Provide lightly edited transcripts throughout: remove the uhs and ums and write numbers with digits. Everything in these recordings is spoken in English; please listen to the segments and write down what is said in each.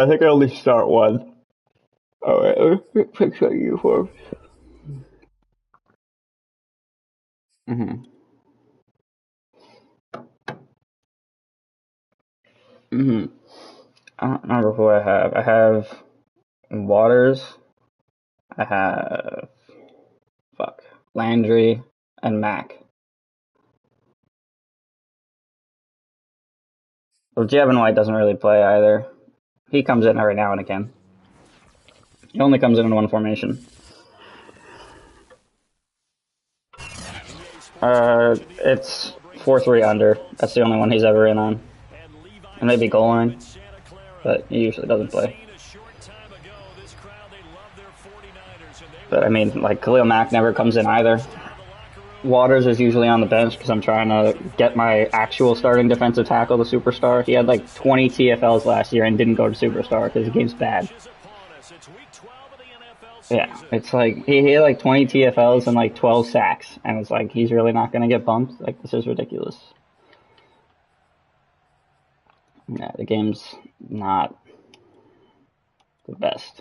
I think I only start one. Alright, let's fix our uniforms. Mm-hmm. Mm-hmm. I don't remember who I have. I have Waters. I have Landry and Mack. Well, Jevin White doesn't really play either. He comes in every now and again. He only comes in one formation. It's 4-3 under. That's the only one he's ever in on. And maybe goal line, but he usually doesn't play. But I mean, like, Khalil Mack never comes in either. Waters is usually on the bench because I'm trying to get my actual starting defensive tackle to Superstar. He had like 20 TFLs last year and didn't go to Superstar because the game's bad. Yeah, it's like he had like 20 TFLs and like 12 sacks, and it's like he's really not going to get bumped. Like, this is ridiculous. Yeah, the game's not the best.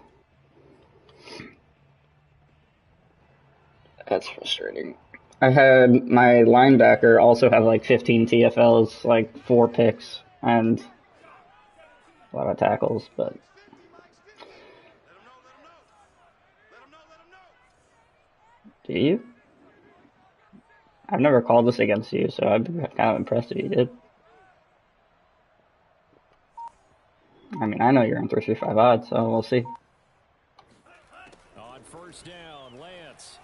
That's frustrating. I had my linebacker also have like 15 TFLs, like 4 picks, and a lot of tackles, but do you? I've never called this against you, so I'd be kind of impressed if you did. I mean, I know you're in 335 odds, so we'll see. On first down, Lance.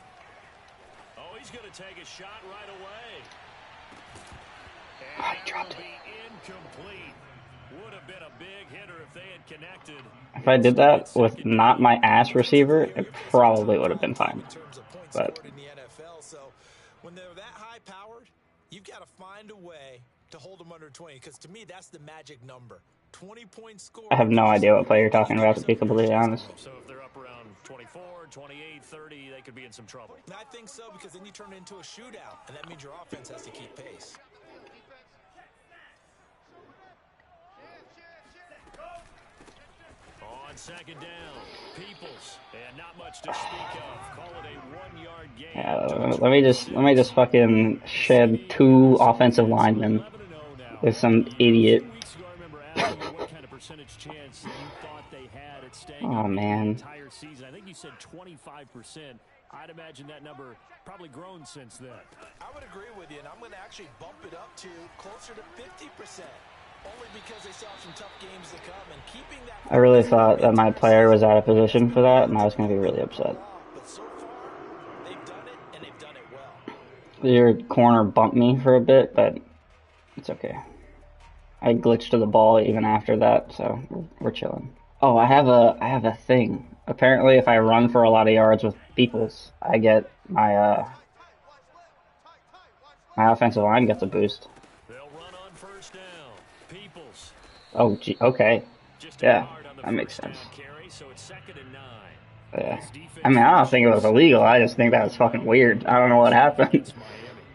Oh, he's going to take a shot right away. Oh, he dropped it. Incomplete. Would have been a big hitter if they had connected. If I did that with not my ass receiver, it probably would have been fine. But when they're that high powered, you've got to find a way to hold them under 20, because to me that's the magic number. 20-point score. I have no idea what play you're talking about, to be completely honest. So if they're up around 24, 28, 30, they could be in some trouble. I think so, because then you turn it into a shootout, and that means your offense has to keep pace. On second down, Peoples, and not much to speak of. Call it a 1-yard gain. Yeah, let me just fucking shed 2 offensive linemen with some idiot. Oh man. I think you said 25%. I'd imagine that number probably grown since then. I would agree with you, and I'm going to actually bump it up to closer to 50%. Only because they still have some tough games to come, and keeping that. I really thought that my player was out of position for that, and I was going to be really upset. But so far, they've done it, and they've done it well. Your corner bumped me for a bit, but it's okay. I glitched to the ball even after that, so we're chilling. Oh, I have a thing. Apparently, if I run for a lot of yards with Peoples, I get my my offensive line gets a boost. They'll run on first down. Peoples. Oh, gee, okay. Yeah, that makes sense. So it's 2nd and 9. Yeah. I mean, I don't think it was illegal. I just think that was fucking weird. I don't know what happened.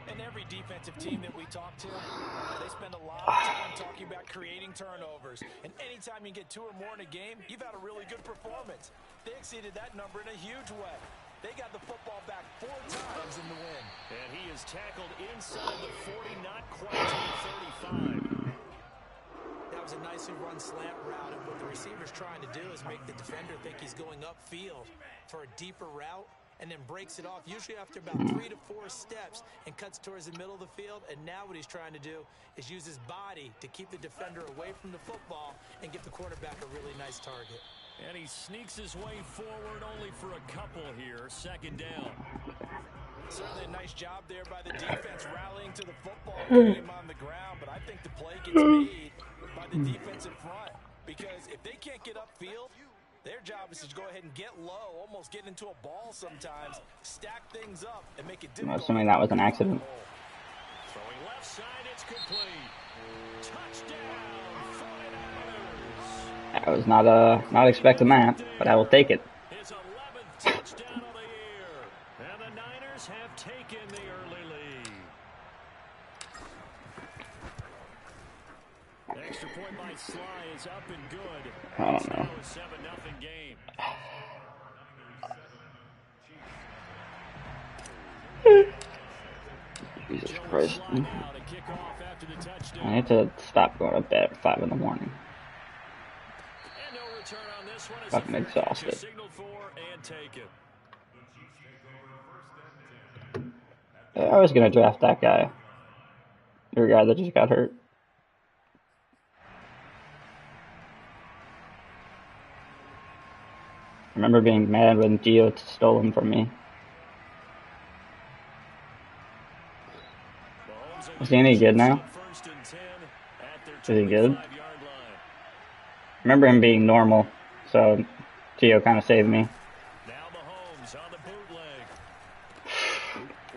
And every defensive team that we talk to, they spend a lot of time talking about creating turnovers. And anytime you get 2 or more in a game, you've had a really good performance. They exceeded that number in a huge way. They got the football back 4 times in the win. And he is tackled inside the 40, not quite to the 35. That was a nicely run slant route, and what the receiver's trying to do is make the defender think he's going upfield for a deeper route, and then breaks it off, usually after about 3 to 4 steps, and cuts towards the middle of the field. And now what he's trying to do is use his body to keep the defender away from the football and give the quarterback a really nice target. And he sneaks his way forward only for a couple here. 2nd down. Certainly a nice job there by the defense rallying to the football, getting him on the ground, but I think the play gets made by the defense in front, because if they can't get upfield, their job is to go ahead and get low, almost get into a ball sometimes, stack things up, and make it difficult. I'm assuming that was an accident. Throwing left side, it's complete. Touchdown, 49ers. I was not expecting that, but I will take it. His 11th touchdown of the year, and the Niners have taken the early lead. Extra point by Sly is up and good. I don't know. a 7-0 game. Jesus Christ. Slide now to kick off after the touchdown. I need to stop going to bed at 5 in the morning. And no return on this one as Fucking a fair catch exhausted. is signaled for and taken. I was gonna draft that guy. Your guy that just got hurt. I remember being mad when Gio stole him from me. Is he any good now? Is he good? I remember him being normal, so Gio kind of saved me. Now Mahomes on the bootleg.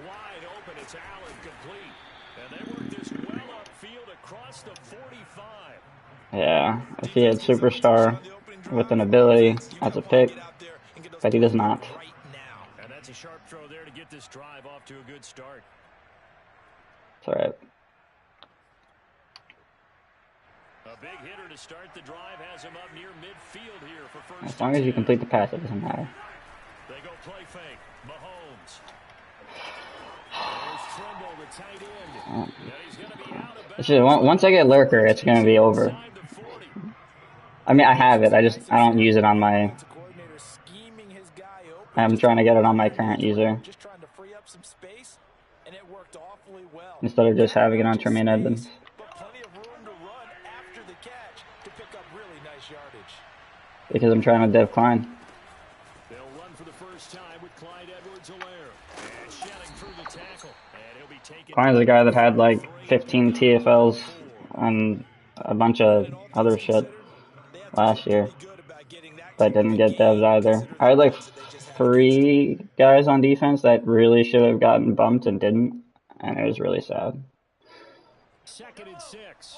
Wide open, it's Allen complete. And they work this well upfield across the 45. Yeah, if he had Superstar with an ability as a pick, but he does not. And that's a sharp throw there to get this drive off to a good start. It's alright. A big hitter to start the drive has him up near midfield here for first. As long as you complete the pass, it doesn't matter. They go play fake. Mahomes. There's Tremble, the tight end. And he's going to be out of bounds. Once I get Lurker, it's going to be over. I mean, I have it. I don't use it on my. I'm trying to get it on my current user Just trying to free up some space, and it worked awfully well. instead of just having it on Tremaine Edmonds. But plenty of room to run after the catch to pick up really nice yardage. Because I'm trying to Dev Klein. They'll run for the first time with Clyde Edwards-Helaire. And shedding through the tackle. And he'll be taken. Klein's a guy that had like 15 TFLs and a bunch of other shit last year, but didn't get devs either. I had like 3 guys on defense that really should have gotten bumped and didn't, and it was really sad. 2nd and 6.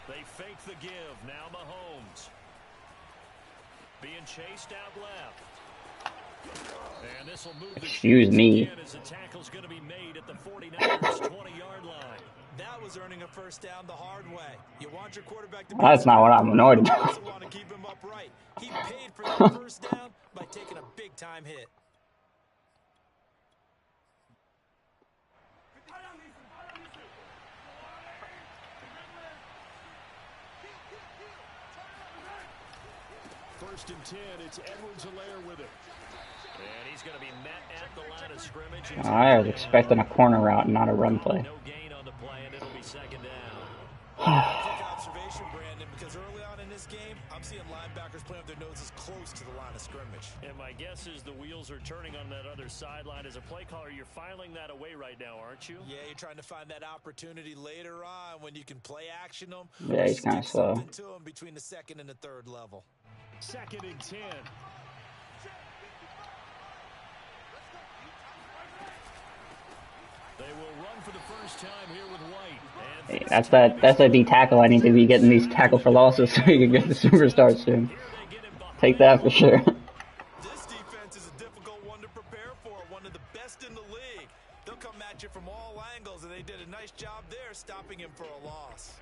They fake the give. Now Mahomes. Being chased out left. And this will move the Excuse me. as the tackle's going to be made at the 49ers 20-yard line. That was earning a first down the hard way. You want your quarterback to be That's not what I'm annoyed You about. also want to keep him upright. He paid for that first down by taking a big-time hit. First and 10, it's Edwards-Helaire with it. And he's going to be met at the line of scrimmage. I was expecting a corner route, not a run play. No gain on the play, and it'll be 2nd down. Quick observation, Brandon, because early on in this game, I'm seeing linebackers playing with their noses close to the line of scrimmage. And my guess is the wheels are turning on that other sideline. As a play caller, you're filing that away right now, aren't you? Yeah, you're trying to find that opportunity later on when you can play action them. Yeah, he's kind of Stick slow. something to him between the 2nd and the 3rd level. 2nd and 10. They will run for the first time here with White. Hey, that's that D tackle. I need to be getting these tackle for losses so you can get the superstar soon. Take that for sure. This defense is a difficult one to prepare for, one of the best in the league. They'll come at you from all angles, and they did a nice job there stopping him for a loss.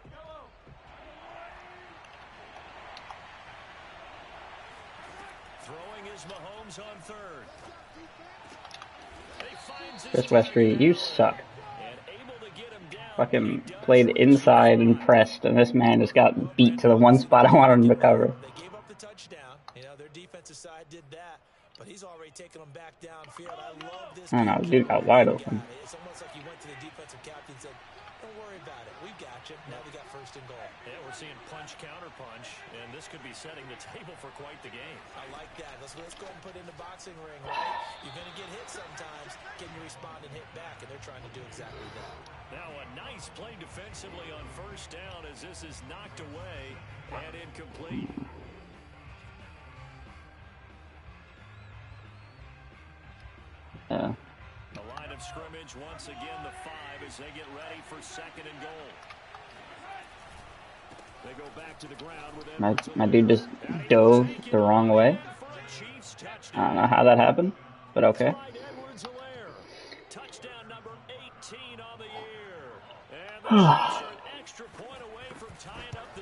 Throwing is Mahomes on 3rd. Chris Westry, you suck. Fucking played inside and pressed, and this man just got beat to the one spot I wanted him to cover. They gave up the touchdown. You know, their defensive side did that, but he's already taken them back downfield. I love this. I don't know, dude got wide open. It's almost like he went to the defensive captain and said, don't worry about it. We've got you. Now we got 1st and goal. Yeah, we're seeing punch, counter punch, and this could be setting the table for quite the game. I like that. Let's go and put it in the boxing ring, right? You're going to get hit sometimes. Can you respond and hit back? And they're trying to do exactly that. Now a nice play defensively on 1st down as this is knocked away and incomplete. Yeah. The line of scrimmage once again the 5 as they get ready for 2nd and goal. They go back to the ground with My dude just dove the wrong way. I don't know how that happened, but okay. Touchdown number 18 on the year. And the an extra point away from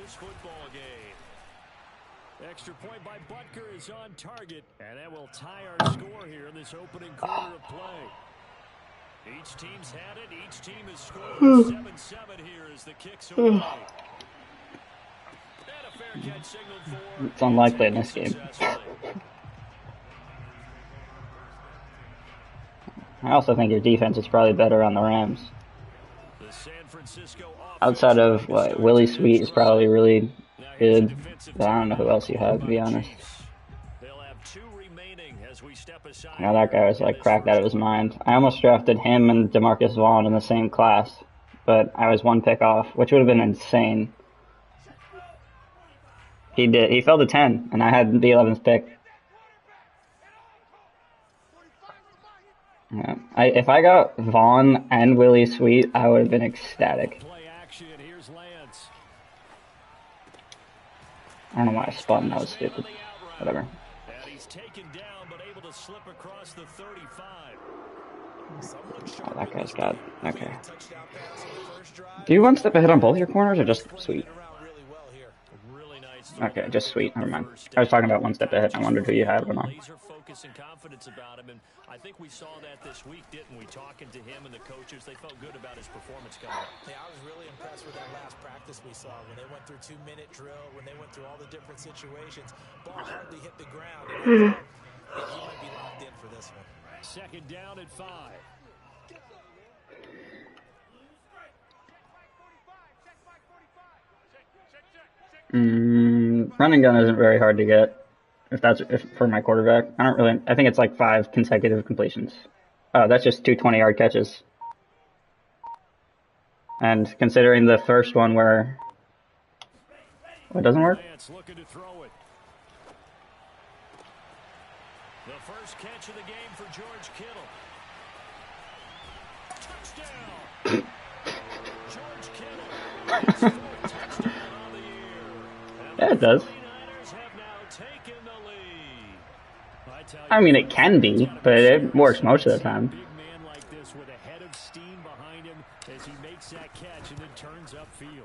this football game. Extra point by Butker is on target, and that will tie our score here in this opening quarter of play. Each team's had it. Each team has scored 7-7 here as the kicks away. And a fair catch signaled for. It's unlikely in this game. I also think your defense is probably better on the Rams. The San Francisco Outside of what, Willie Sweet is probably really good, but I don't know who else you have, to be honest. They'll have 2 remaining as we step aside. Now that guy was like cracked out of his mind. I almost drafted him and DeMarcus Vaughn in the same class, but I was 1 pick off, which would have been insane. He fell to 10, and I had the 11th pick. Yeah. If I got Vaughn and Willie Sweet, I would have been ecstatic. Play action. Here's Lance. I don't know why I spun. That was stupid. Whatever. And he's taken down, but able to slip across the 35. Oh, that guy's got... Okay. Do you 1 step ahead on both your corners, or just Sweet? Okay, just Sweet. Never mind. I was talking about 1 step ahead. I wondered who you had or not. Laser focus and confidence about him, and I think we saw that this week, didn't we? Talking to him and the coaches, they felt good about his performance coming up. Yeah, I was really impressed with that last practice we saw when they went through 2-minute drill, when they went through all the different situations. Ball hardly hit the ground. And he might be locked in for this one. Second down at 5. Running gun isn't very hard to get. If for my quarterback, I think it's like 5 consecutive completions. Oh, that's just 2 20-yard catches. And considering the first one where it doesn't work. Looking to throw it. The first catch of the game for George Kittle. Touchdown. George Kittle. Touchdown on the year. Yeah, it does. I mean, it can be, but it works most of the time. Big man like this with a head of steam behind him as he makes that catch and then turns upfield.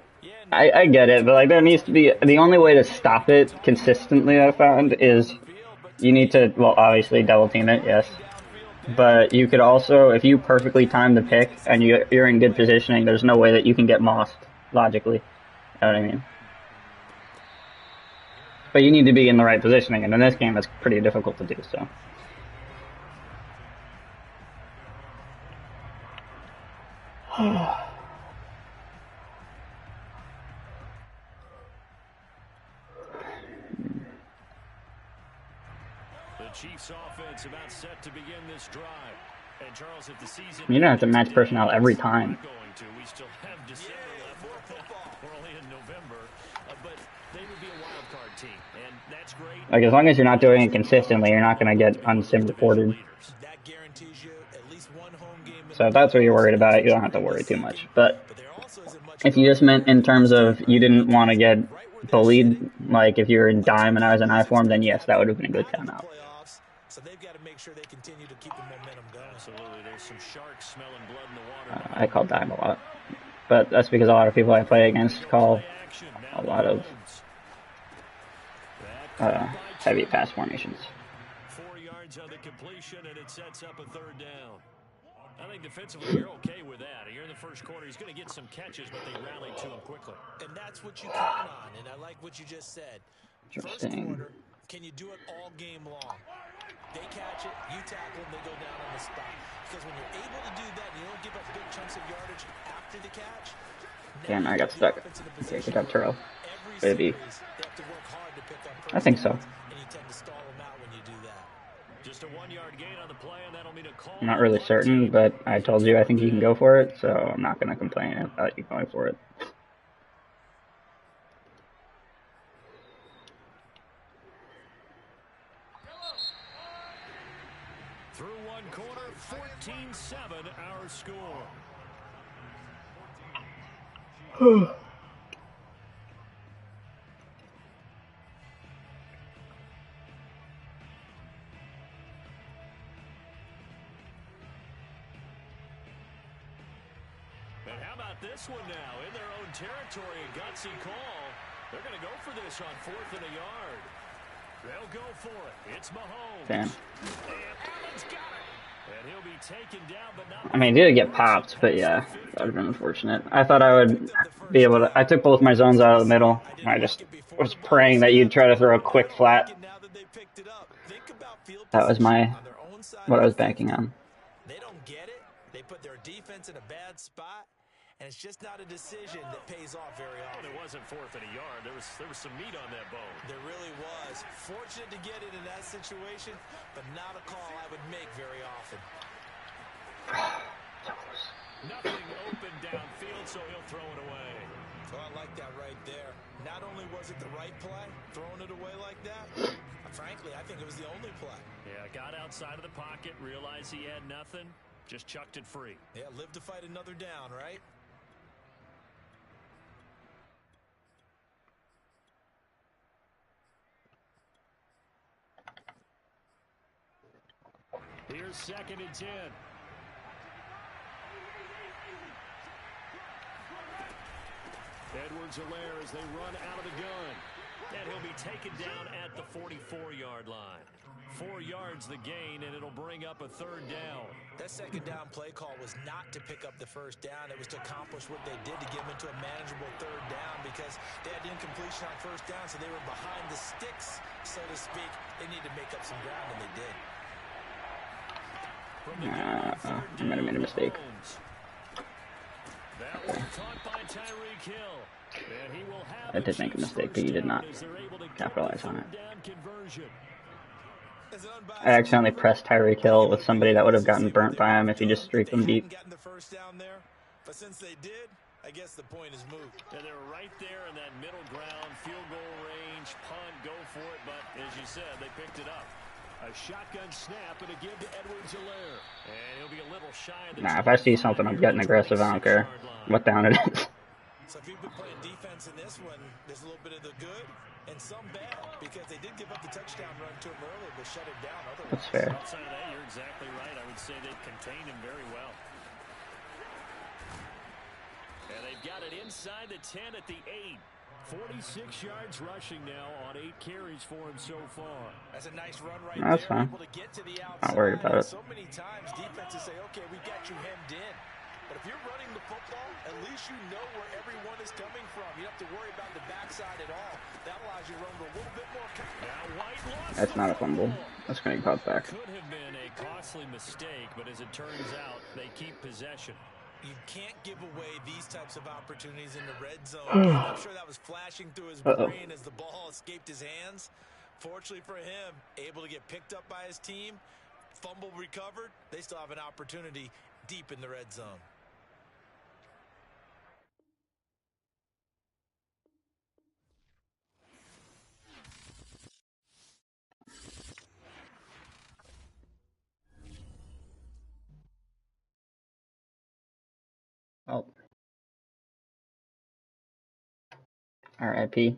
I get it, but like there needs to be the only way to stop it consistently. I found is you need to obviously double team it, yes, but you could also, if you perfectly time the pick and you're in good positioning, there's no way that you can get mossed logically. You know what I mean? But you need to be in the right positioning, and in this game, it's pretty difficult to do so. The Chiefs offense about set to begin this drive. And Charles, if the season You don't have to match personnel every time. We still have December left. We're only in November, but they would be a wild card team, and that's great. Like, as long as you're not doing it consistently, you're not going to get unsim reported. That guarantees you at least 1 home game. So if that's what you're worried about, you don't have to worry too much. But if you just meant in terms of you didn't want to get bullied, like if you were in dime and I was in I form, then yes, that would have been a good timeout. So they've got to make sure they continue to keep the momentum going. Absolutely. There's some sharks smelling blood in the water. I call dime a lot. But that's because a lot of people I play against call a lot of heavy pass formations. 4 yards on the completion, and it sets up a 3rd down. I think defensively you're okay with that. Here in the first quarter, he's going to get some catches, but they rallied to him quickly. And that's what you count on, and I like what you just said. First quarter, can you do it all game long? They catch it, you tackle them, they go down on the spot. Because when you're able to do that, and you don't give up big chunks of yardage after the catch. Damn, I got stuck. Okay, good job, Turtle. Maybe. I think so. And you tend to stall them out when you do that. Just a 1-yard gain on the play, and that'll mean a call. I'm not really certain, but I told you I think you can go for it, so I'm not going to complain about you going for it. Through 1 quarter, 14-7 our score. And how about this one now? In their own territory, a gutsy call. They're going to go for this on 4th and a yard. They'll go for it. It's Mahomes. Damn. And Allen's got it. And he'll be taken down, but not. I mean, he did get popped, but yeah, that would have been unfortunate. I thought I would be able to. I took both my zones out of the middle. I just was praying that you'd try to throw a quick flat. That was what I was banking on. They don't get it. They put their defense in a bad spot, and it's just not a decision that pays off very often. It wasn't 4th and a yard. There was some meat on that bone. There really was. Fortunate to get it in that situation, but not a call I would make very often. Nothing open downfield, so he'll throw it away. Oh, I like that right there. Not only was it the right play, throwing it away like that, frankly, I think it was the only play. Yeah, got outside of the pocket, realized he had nothing, just chucked it free. Yeah, live to fight another down, right? Here's 2nd and 10. Edwards-Helaire as they run out of the gun. And he'll be taken down at the 44-yard line. 4 yards the gain, and it'll bring up a 3rd down. That 2nd down play call was not to pick up the 1st down. It was to accomplish what they did to get them into a manageable 3rd down because they had incompletion on 1st down, so they were behind the sticks, so to speak. They needed to make up some ground, and they did. I might have made a mistake. That one caught by Tyreek Hill. And he will have I did make a mistake, but you did not capitalize on it. I accidentally pressed Tyreek Hill with somebody that would have gotten burnt by him if he just streaked them deep. But since they did, I guess the point is moved. And they were right there in that middle ground, field goal range, punt, go for it. But as you said, they picked it up. A shotgun snap and a give to Edwards-Helaire. And he'll be a little shy of the Nah, if I see something, I'm getting aggressive. I don't care what down it is. So if you've been playing defense in this one, there's a little bit of the good and some bad because they did give up the touchdown run to him early, but shut it down otherwise. That's fair. Outside of that, you're exactly right. I would say they contained him very well. And they've got it inside the 10 at the 8. 46 yards rushing now on 8 carries for him so far. That's a nice run right That's there. fine. Able to get to the outside. Not worried about it. So many times defenses say, okay, we got you hemmed in. But if you're running the football, at least you know where everyone is coming from. You don't have to worry about the backside at all. That allows you to run with a little bit more confidence. Now White lost That's not a fumble. That's going to be caught back. Could have been a costly mistake, but as it turns out, they keep possession. You can't give away these types of opportunities in the red zone. I'm sure that was flashing through his brain as the ball escaped his hands. Fortunately for him, able to get picked up by his team, fumble recovered. They still have an opportunity deep in the red zone. Oh. R.I.P.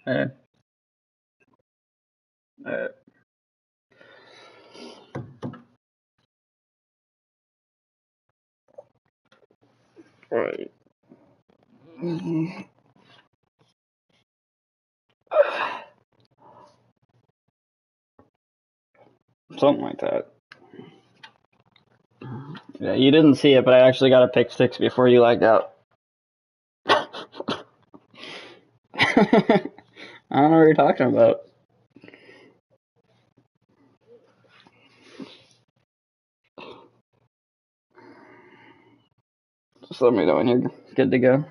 Uh, uh, right. Something like that. Yeah, you didn't see it, but I actually got a pick six before you lagged out. I don't know what you're talking about. Just let me know when you're good to go.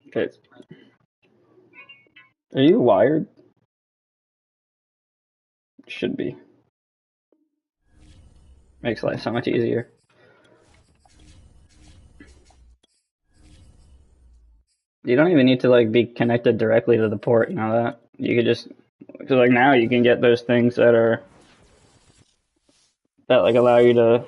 Okay. Are you wired? Should be. Makes life so much easier. You don't even need to like be connected directly to the port, you know that? You could just, because like now you can get those things that like allow you to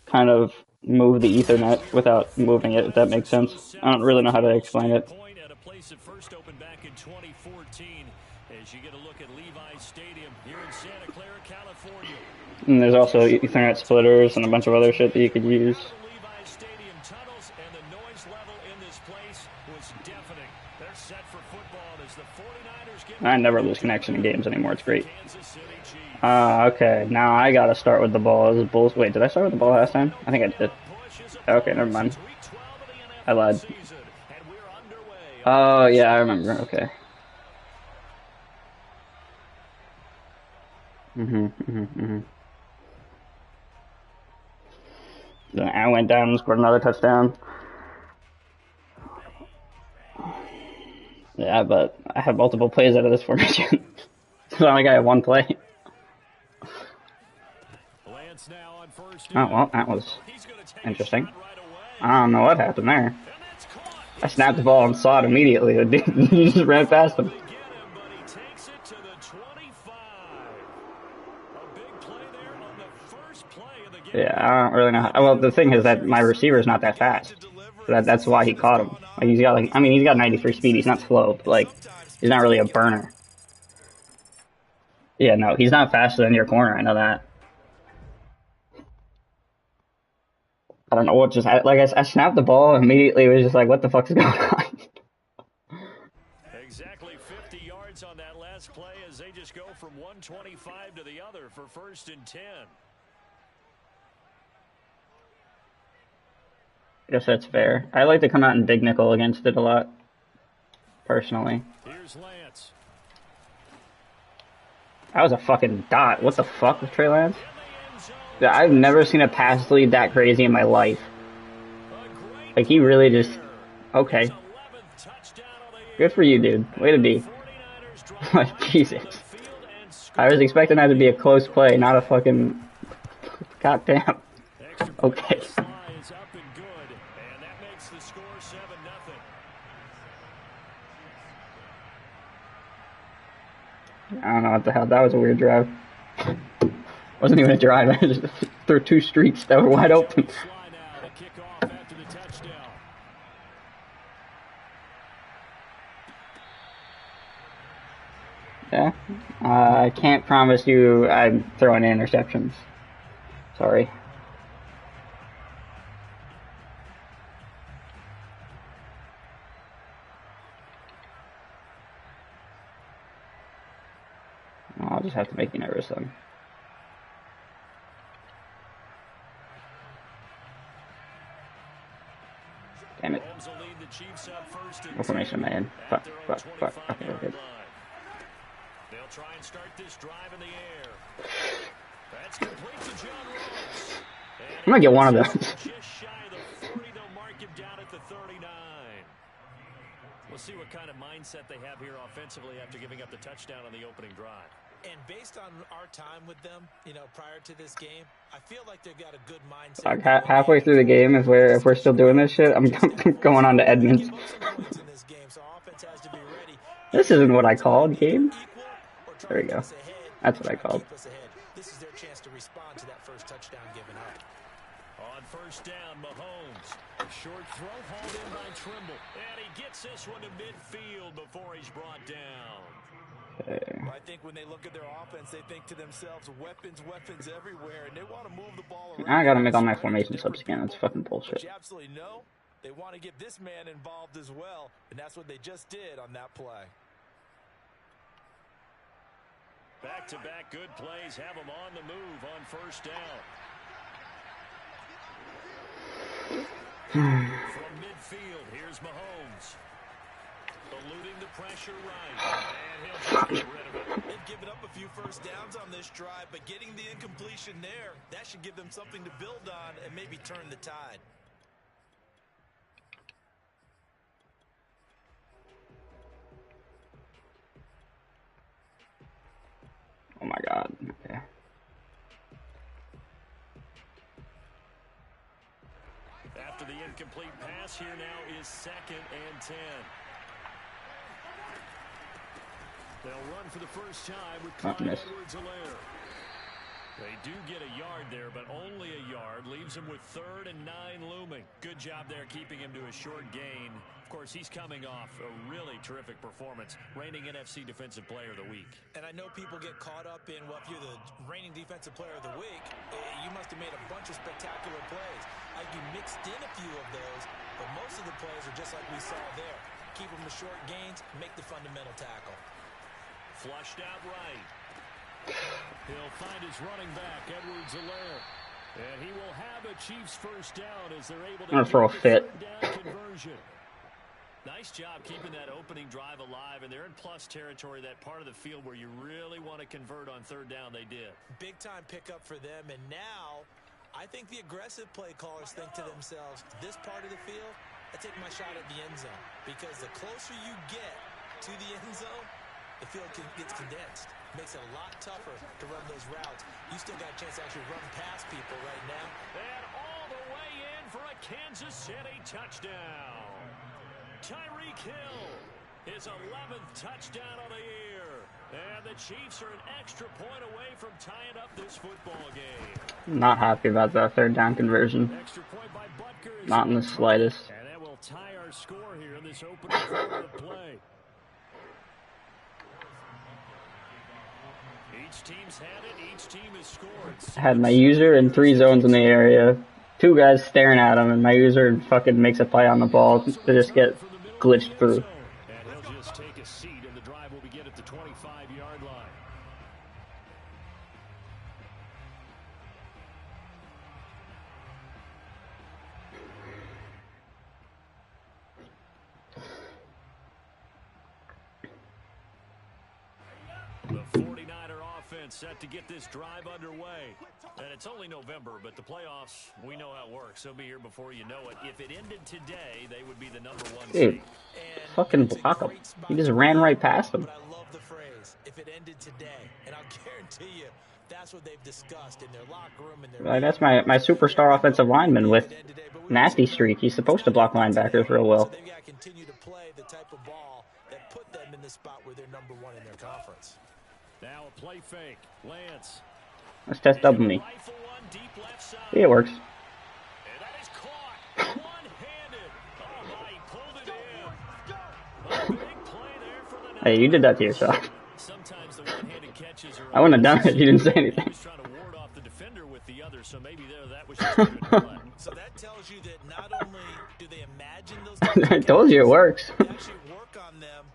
kind of move the Ethernet without moving it, if that makes sense. I don't really know how to explain it. At a place that first opened back in 2014, as you get a look at Levi's Stadium here in Santa Clara, California. And there's also Ethernet splitters and a bunch of other shit that you could use. Levi's Stadium tunnels, and the noise level in this place was deafening. They're set for football as the 49ers get I never lose connection in games anymore. It's great. Okay. Now I gotta start with the ball. This is Bulls. Wait, did I start with the ball last time? I think I did. Okay, never mind. I lied. Oh, yeah, I remember. Okay. Then I went down and scored another touchdown. Yeah, but I have multiple plays out of this formation. So I only got one play. Oh, well, that was interesting. I don't know what happened there. I snapped the ball and saw it immediately. The dude just ran past him. Yeah, I don't really know how. Well, the thing is that my receiver's not that fast. So that's why he caught him. Like, he's got like, I mean, he's got 93 speed. He's not slow, but like, he's not really a burner. Yeah, no, he's not faster than your corner. I know that. I don't know what just like I snapped the ball immediately. It was just like, what the fuck is going on? Exactly 50 yards on that last play as they just go from 125 to the other for 1st and 10. I guess that's fair. I like to come out in big nickel against it a lot, personally. Here's Lance. That was a fucking dot. What the fuck with Trey Lance? Yeah, I've never seen a pass lead that crazy in my life. Like, he really just... Okay. Good for you, dude. Way to be. Like, Jesus. I was expecting that to be a close play, not a fucking... Goddamn. Okay. I don't know what the hell. That was a weird drive. Wasn't even a drive. I just threw two streaks that were wide open. Yeah. I can't promise you I'm throwing interceptions. Sorry. I'll just have to make you nervous then. Damn it. What formation am I in? Fuck. Okay, we're good. They'll try and start this drive in the air. That's complete to John Ross. I'm gonna get one of those. Just shy of the 40, they'll mark him down at the 39. We'll see what kind of mindset they have here offensively after giving up the touchdown on the opening drive. And based on our time with them, you know, prior to this game, I feel like they've got a good mindset. Like halfway through the game, if we're still doing this shit, I'm going on to Edmonds. This isn't what I called, game. There we go. That's what I called. This is their chance to respond to that first touchdown. touchdown given up. On first down, Mahomes. A short throw hauled in by Trimble. And he gets this one to midfield before he's brought down. I think when they look at their offense, they think to themselves, weapons, weapons everywhere, and they want to move the ball around. I gotta make all my formation subs again. That's fucking bullshit. But you absolutely know they want to get this man involved as well, and that's what they just did on that play. Back-to-back good plays have him on the move on first down. From midfield, here's Mahomes. Eluding the pressure right. And he'll just get rid of it. They've given up a few first downs on this drive, but getting the incompletion there, that should give them something to build on and maybe turn the tide. Oh my god. Okay. After the incomplete pass, here now is 2nd and 10. They'll run for the first time with Clyde Edwards-Helaire. They do get a yard there, but only a yard. Leaves him with 3rd and 9 looming. Good job there keeping him to a short gain. Of course, he's coming off a really terrific performance, reigning NFC Defensive Player of the Week. And I know people get caught up in, well, if you're the reigning Defensive Player of the Week, you must have made a bunch of spectacular plays. You mixed in a few of those, but most of the plays are just like we saw there. Keep them to short gains, make the fundamental tackle. Flushed out right. He'll find his running back, Edwards-Helaire. And he will have a Chiefs first down as they're able to I'm gonna throw a fit. down conversion. Nice job keeping that opening drive alive, and they're in plus territory, that part of the field where you really want to convert on 3rd down. They did. Big time pickup for them, and now I think the aggressive play callers think to themselves, this part of the field, I take my shot at the end zone, because the closer you get to the end zone, the field gets condensed. Makes it a lot tougher to run those routes. You still got a chance to actually run past people right now. And all the way in for a Kansas City touchdown. Tyreek Hill, his 11th touchdown of the year. And the Chiefs are an extra point away from tying up this football game. Not happy about that 3rd down conversion. Extra point by Butker. Not in the slightest. And that will tie our score here in this opening quarter of play. Each team's had it. Each team has scored. I had my user in 3 zones in the area. 2 guys staring at him, and my user fucking makes a play on the ball to just get glitched through. And he'll just take a seat, and the drive will begin at the 25-yard line. The 49er offense set to get this drive underway. And it's only November, but the playoffs, we know how it works. They'll be here before you know it. If it ended today, they would be the number 1 Dude, seed. fucking block him. He just ran right past him. But I love the phrase, if it ended today. And I'll guarantee you, that's what they've discussed in their locker room. And their Like, that's my superstar offensive lineman with nasty streak. He's supposed to block linebackers real well. So they've got to continue to play the type of ball that put them in the spot where they're number 1 in their conference. Now a play fake. Lance. Let's test double me. Rifle one deep left side. See, it works. And that is caught. One-handed. Oh, my, he pulled it in. A big play there for the Hey, you did that to yourself. Sometimes the one-handed catches are I wouldn't have done it if you didn't say anything. He was trying to ward off the defender with the other, so maybe that was just a good play. So that tells you that not only do they imagine those I told you it works. they actually work on them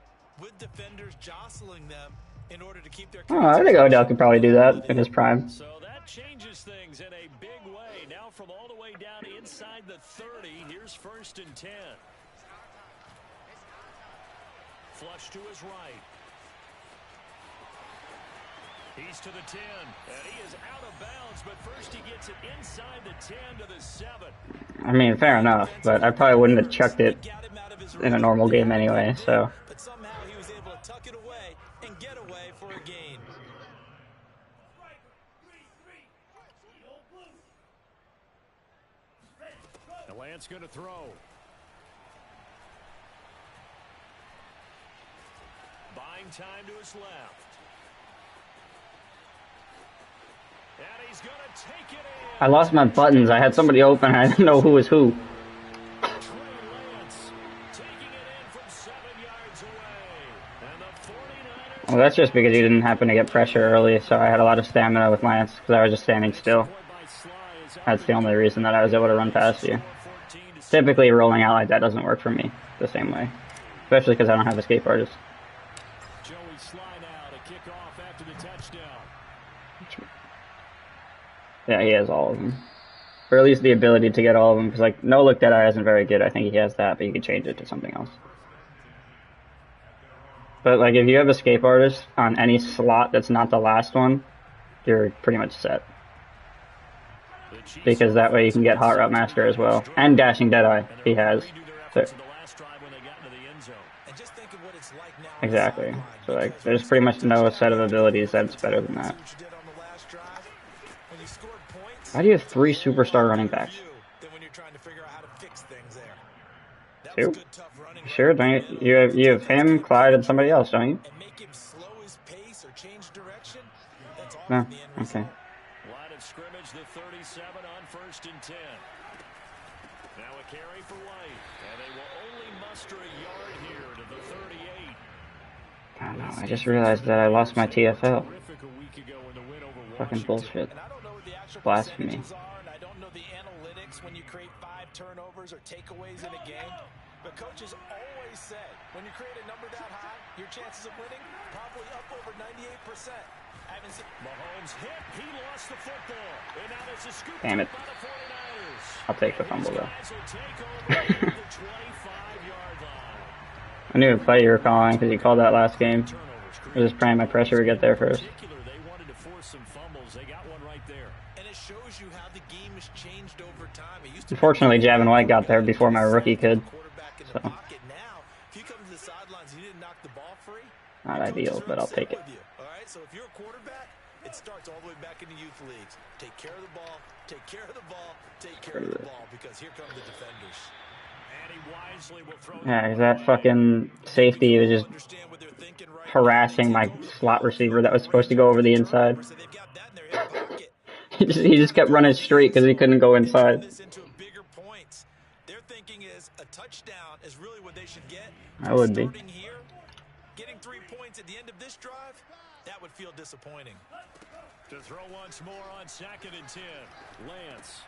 with defenders jostling them in order to keep their Oh, I think Odell could probably do that in his prime. So that changes things in a big way. Now from all the way down inside the 30, here's 1st and 10. Flush to his right. He's to the 10, and he is out of bounds, but first he gets it inside the 10 to the 7. I mean, fair enough, but I probably wouldn't have chucked it in a normal game anyway, so. But somehow he was able to tuck it away and get away for a gain. The Lance going to throw. Buying time to his left. And he's going to take it in. I lost my buttons. I had somebody open. I didn't know who was who. Trey Lance taking it in from 7 yards away. And the 49ers. Well, that's just because he didn't happen to get pressure early, so I had a lot of stamina with Lance because I was just standing still. That's the only reason that I was able to run past you. Typically, rolling out like that doesn't work for me the same way, especially because I don't have escape artist. Joey Slye now to kick off after the touchdown. Yeah, he has all of them. Or at least the ability to get all of them, because like no look Deadeye isn't very good. I think he has that, but you can change it to something else. But like if you have escape artist on any slot that's not the last one, you're pretty much set. Because that way you can get Hot Route Master as well. And Dashing Deadeye, he has. So, exactly. So like, there's pretty much no set of abilities that's better than that. Why do you have 3 superstar running backs? 2? Sure, don't you? You have him, Clyde, and somebody else, don't you? No, okay. Line of scrimmage, the 37 on 1st and 10. Now a carry for White, and they will only muster a yard here to the 38. I don't know, I just realized that I lost my TFL. Fucking bullshit. Blasphemy. I don't know the analytics when you create 5 turnovers or takeaways in a game, but coaches always say when you create a number that high, your chances of winning probably up over 98%. Mahomes hit, he lost the football, and now there's a scoop Damn it. by the 49ers. I'll take the fumble though. Guys will take over at the 25-yard line. I knew what play you were calling because you called that last game. I was just praying my pressure would get there first. They wanted to force some fumbles. They got one right there. And it shows you how the game has changed over time. Unfortunately, Javin White got there before my rookie could. So. Now, if you come to the sidelines and you didn't knock the ball free, not ideal, but I'll take it. All right, so if you're a quarterback, it starts all the way back in the youth leagues. Take care of the ball, take care of the ball, take care of the ball, because here come the defenders. And he wisely will throw. Yeah, because that fucking safety was just harassing my slot receiver that was supposed to go over the inside. he just kept running straight because he couldn't go inside. Their thinking is a touchdown is really what they should get. I would be. Getting 3 points at the end of this drive, that would feel disappointing. To throw once more on 2nd and 10. Lance.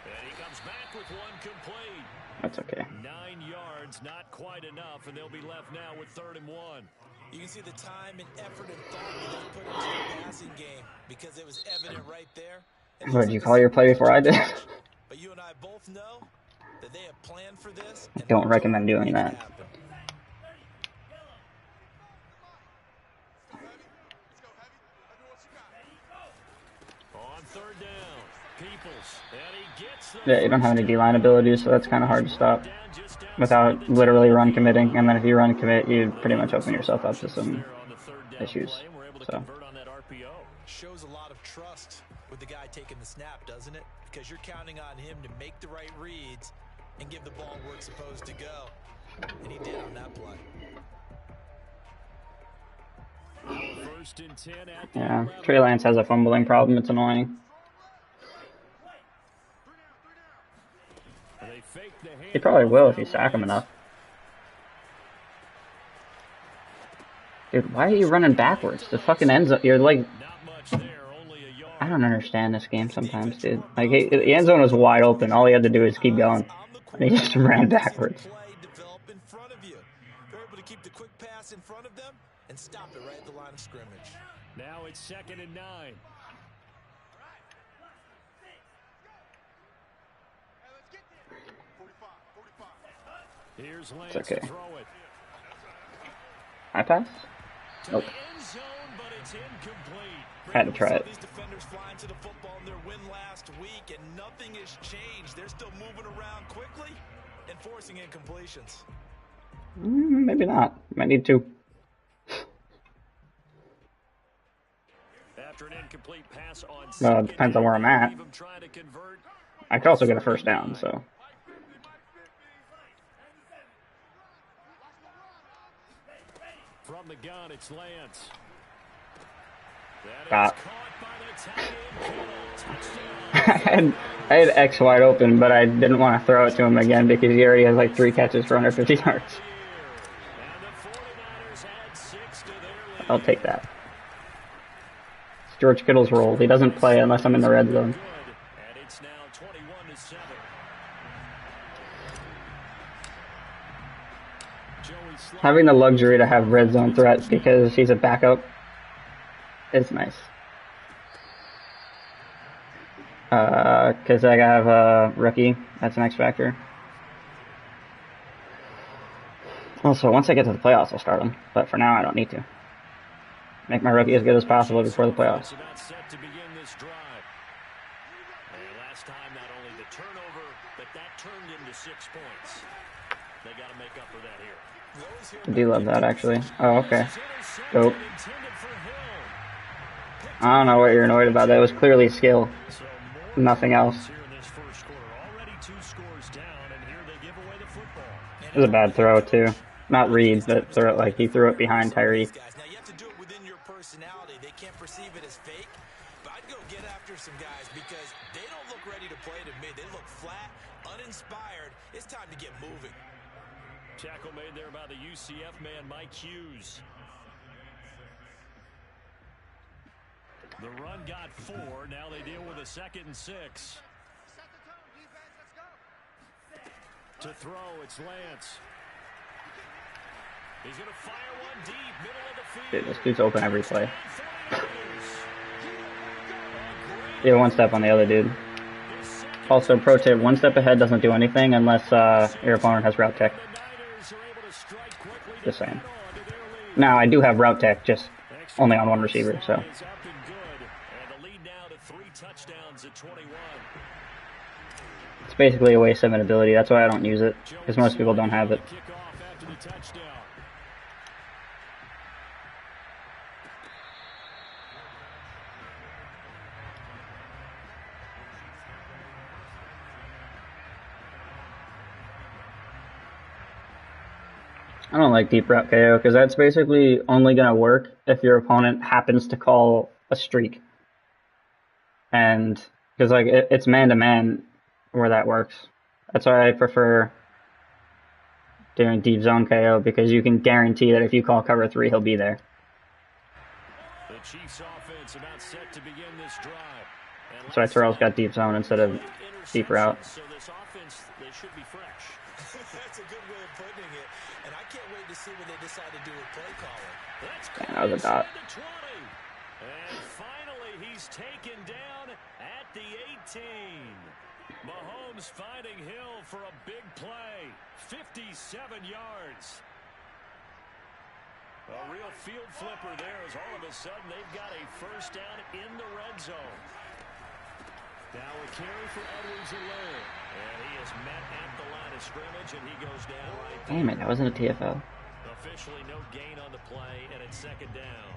And he comes back with one complete. That's okay. 9 yards, not quite enough, and they'll be left now with 3rd and 1. You can see the time and effort and thought that they put into the passing game because it was evident right there. What, did you call your play before I did? But you and I both know that they have planned for this. I don't recommend doing that. On 3rd down, Peoples, and he gets the Yeah, you don't have any D-line abilities, so that's kind of hard to stop without literally run committing. And then if you run commit, you pretty much open yourself up to some issues. So. Shows a lot of trust with the guy taking the snap, doesn't it? Because you're counting on him to make the right reads and give the ball where it's supposed to go. And he did on that play. Yeah, Trey Lance has a fumbling problem. It's annoying. He probably will if you sack him enough. Dude, why are you running backwards? The fucking end zone. You're like, I don't understand this game sometimes, dude. Like, the end zone was wide open. All he had to do is keep going. And he just ran backwards. In front of them and stop it right at the line of scrimmage. Now it's 2nd and 9. Here's Lance it's okay. to throw it. I pass? Nope. Zone, but it's incomplete. I had to try it. These defenders flying to the football in their win last week, and nothing has changed. They're still moving around quickly and forcing incompletions. Maybe not. Might need to. After an incomplete pass on Well, it depends on where I'm at. I could also get a first down, so. From the gun, it's Lance. Got. I had X wide open, but I didn't want to throw it to him again because he already has like 3 catches for 150 yards. I'll take that. It's George Kittle's role. He doesn't play unless I'm in the red zone. Having the luxury to have red zone threats because he's a backup is nice. Because I have a rookie. That's an X factor. Also, once I get to the playoffs, I'll start him. But for now, I don't need to. Make my rookie as good as possible before the playoffs. Last time, not only the turnover, but that turned into 6 points. They got to make up for that here. I do love that, actually. Oh, okay. Dope. I don't know what you're annoyed about. That was clearly skill. Nothing else. It was a bad throw, too. Not Reed, but throw it like he threw it behind Tyreek. Now you have to do it within your personality. They can't perceive it as fake. But I'd go get after some guys because they don't look ready to play to me. They look flat, uninspired. It's time to get moving. Tackle made there by the UCF man, Mike Hughes. The run got 4. Now they deal with a 2nd and 6. To throw, it's Lance. He's going to fire one deep, middle of the field. Dude, this dude's open every play. Yeah, 1 step on the other dude. Also, pro tip, 1 step ahead doesn't do anything unless your opponent has route tech. Just saying. Now, I do have route tech, just only on 1 receiver, so. It's basically a waste of an ability. That's why I don't use it, because most people don't have it. I don't like deep route KO because that's basically only going to work if your opponent happens to call a streak. And because like it's man-to-man where that works. That's why I prefer doing deep zone KO because you can guarantee that if you call cover 3, he'll be there. The Chiefs offense about set to begin this drive. That's why Terrell's got deep zone instead of deep route. So this offense, they should be fresh. That's a good way of putting it. And I can't wait to see what they decide to do with play calling. Man, that was a dot. And finally, he's taken down at the 18. Mahomes finding Hill for a big play. 57 yards. A real field flipper there as all of a sudden they've got a first down in the red zone. Now a carry for Edwards-Helaire. And he is met at the line of scrimmage, and he goes down right there. Damn it, that wasn't a TFL. Officially no gain on the play, and it's 2nd down.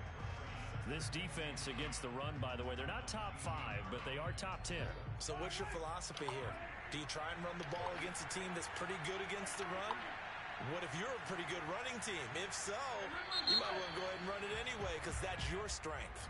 This defense against the run, by the way, they're not top 5, but they are top 10. So what's your philosophy here? Do you try and run the ball against a team that's pretty good against the run? What if you're a pretty good running team? If so, you might want to go ahead and run it anyway because that's your strength.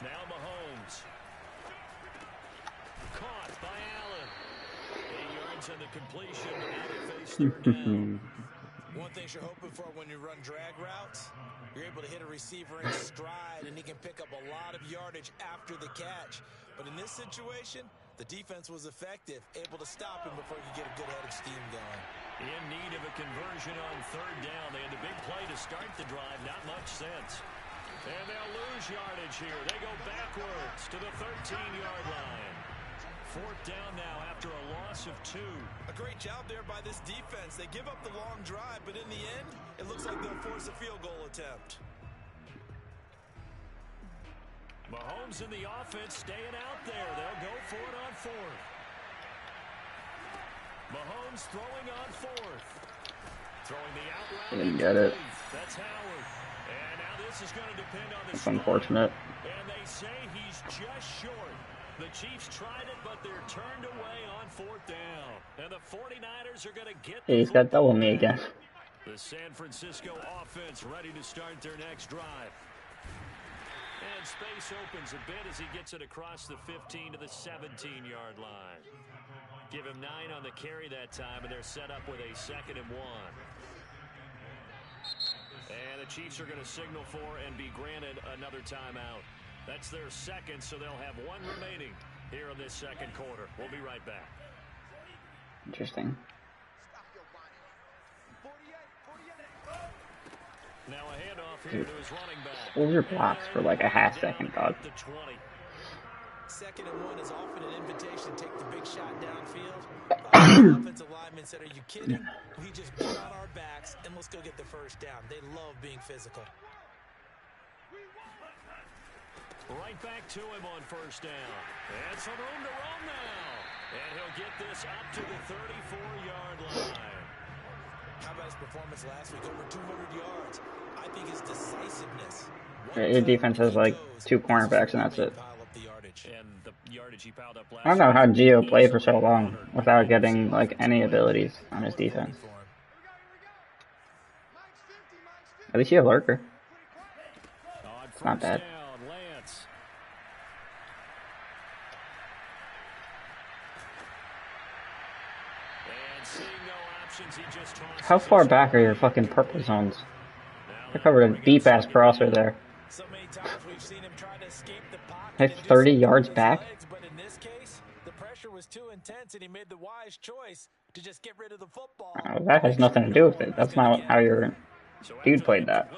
Now Mahomes. Caught by Allen. 8 yards on the completion. Now they face 3rd down. One thing you're hoping for when you run drag routes, you're able to hit a receiver in stride, and he can pick up a lot of yardage after the catch. But in this situation, the defense was effective, able to stop him before he could get a good head of steam going. In need of a conversion on 3rd down. They had the big play to start the drive. Not much sense. And they'll lose yardage here. They go backwards to the 13-yard line. 4th down now after a loss of 2. A great job there by this defense. They give up the long drive, but in the end, it looks like they'll force a field goal attempt. Mahomes and the offense staying out there. They'll go for it on 4th. Mahomes throwing on fourth. Throwing the out route. Didn't get it. That's Howard. And now this is going to depend on the It's start. unfortunate. And they say he's just short. The Chiefs tried it, but they're turned away on fourth down. And the 49ers are going to get Hey, he's got double me again. the San Francisco offense ready to start their next drive. And space opens a bit as he gets it across the 15 to the 17-yard line. Give him 9 on the carry that time, and they're set up with a 2nd and 1. And the Chiefs are going to signal for and be granted another timeout. That's their second, so they'll have 1 remaining here in this second quarter. We'll be right back. Interesting. Now a handoff here to his running back. What was your blocks for like a half second, dog? The 20. 2nd and 1 is often an invitation to take the big shot downfield. Offensive linemen said, "Are you kidding? We just get on our backs and let's go get the first down." They love being physical. Right back to him on first down. And some room to roam now. And he'll get this up to the 34-yard line. How about his performance last week? Over 200 yards. I think his decisiveness. Your defense has like 2 cornerbacks and that's it. And the yardage he piled up last I don't know how Gio played for so long without getting like any abilities on his defense. At least you have Lurker. It's not bad. How far back are your fucking purple zones? I covered a deep ass crosser there. So many times we've seen him try to escape the pocket. Like 30 yards back? But in this case, the pressure was too intense and he made the wise choice to just get rid of the football. That has nothing to do with it. That's not how your dude played that.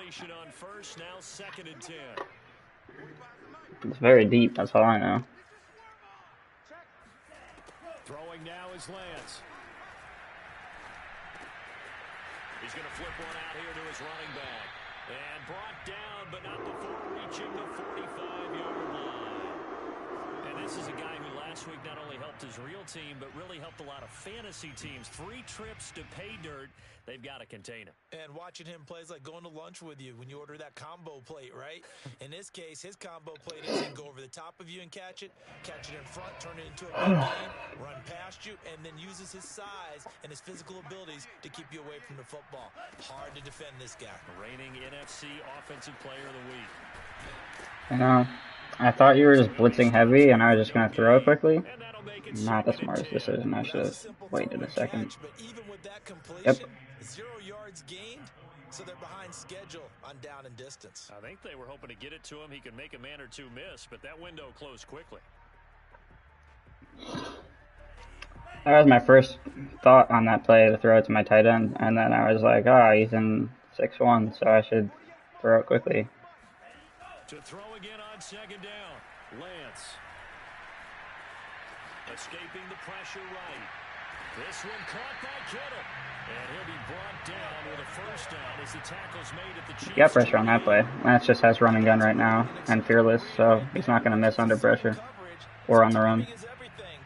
It's very deep, that's all I know. Throwing now is Lance. He's going to flip one out here to his running back. And brought down, but not before reaching the 45-yard line. And this is a guy who last week not only helped his real team, but really helped a lot of fantasy teams. 3 trips to pay dirt. They've got to contain him. And watching him play is like going to lunch with you when you order that combo plate, right? In this case, his combo plate is to go over the top of you and catch it in front, turn it into a big game, run past you, and then uses his size and his physical abilities to keep you away from the football. Hard to defend this guy. Reigning NFC Offensive Player of the Week. I know. I thought you were just blitzing heavy and I was just going to throw it quickly. Not the smartest decision. I should have waited a second. Yep. 0 yards gained, so they're behind schedule on down and distance. I think they were hoping to get it to him. He could make a man or 2 miss, but that window closed quickly. That was my first thought on that play, to throw it to my tight end, and then I was like, he's in 6-1, so I should throw it quickly. To throw again on 2nd down, Lance. Escaping the pressure right. This one caught by Kittle. And he'll be brought down with a first down as the tackle's made at the Chiefs. You got pressure on that play. Lance just has running gun right now and fearless, so he's not going to miss under pressure or on the run.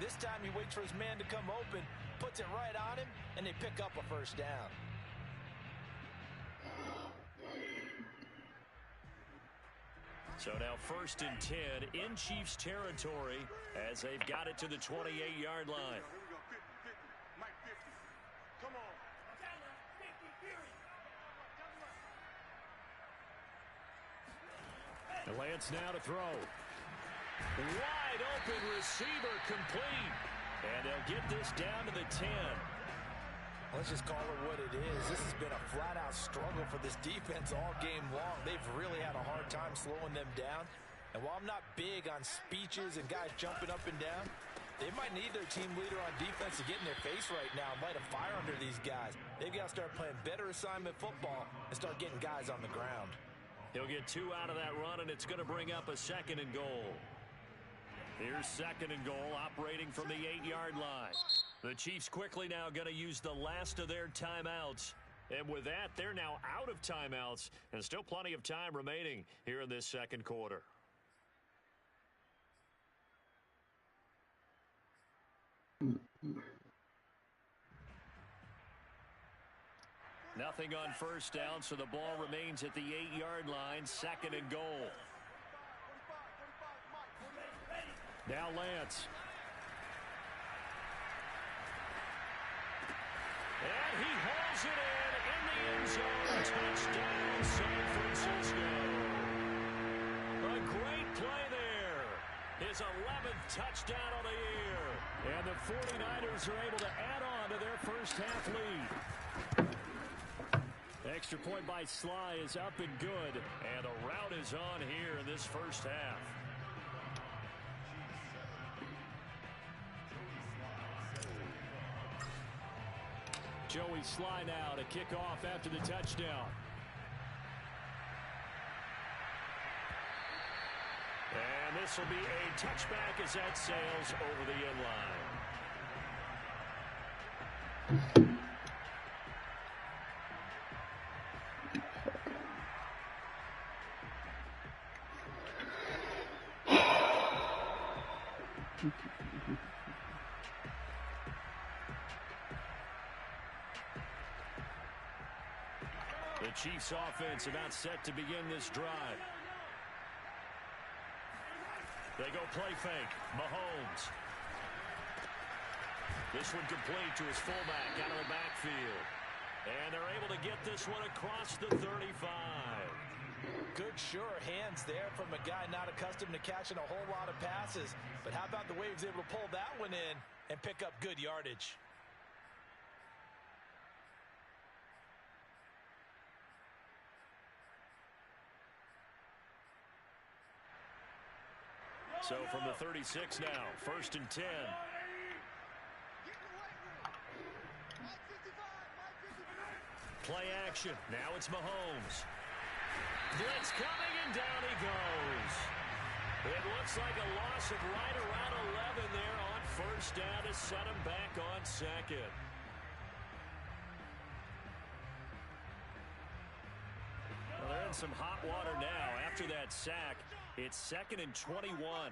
This time he waits for his man to come open, puts it right on him, and they pick up a first down. So now 1st and 10 in Chiefs territory as they've got it to the 28-yard line. Lance now to throw. Wide open receiver complete. And they'll get this down to the 10. Let's just call it what it is. This has been a flat-out struggle for this defense all game long. They've really had a hard time slowing them down. And while I'm not big on speeches and guys jumping up and down, they might need their team leader on defense to get in their face right now and light a fire under these guys. They've got to start playing better assignment football and start getting guys on the ground. He'll get 2 out of that run, and it's going to bring up a 2nd and goal. Here's 2nd and goal, operating from the 8-yard line. The Chiefs quickly now going to use the last of their timeouts. And with that, they're now out of timeouts, and still plenty of time remaining here in this second quarter. Nothing on first down, so the ball remains at the 8-yard line, 2nd and goal. Now Lance. And he hauls it in the end zone. Touchdown, San Francisco. A great play there. His 11th touchdown of the year. And the 49ers are able to add on to their first half lead. Extra point by Sly is up and good. And the rout is on here in this first half. Joey Sly now to kick off after the touchdown. And this will be a touchback as that sails over the end line. The Chiefs offense about set to begin this drive. They go play fake. Mahomes. This one complete to his fullback out of the backfield. And they're able to get this one across the 35. Good, sure hands there from a guy not accustomed to catching a whole lot of passes. But how about the way he was able to pull that one in and pick up good yardage? So from the 36 now, 1st and 10. Play action. Now it's Mahomes. Blitz coming, and down he goes. It looks like a loss of right around 11 there on first down to set him back on 2nd. Well, they're in some hot water now after that sack. It's 2nd and 21.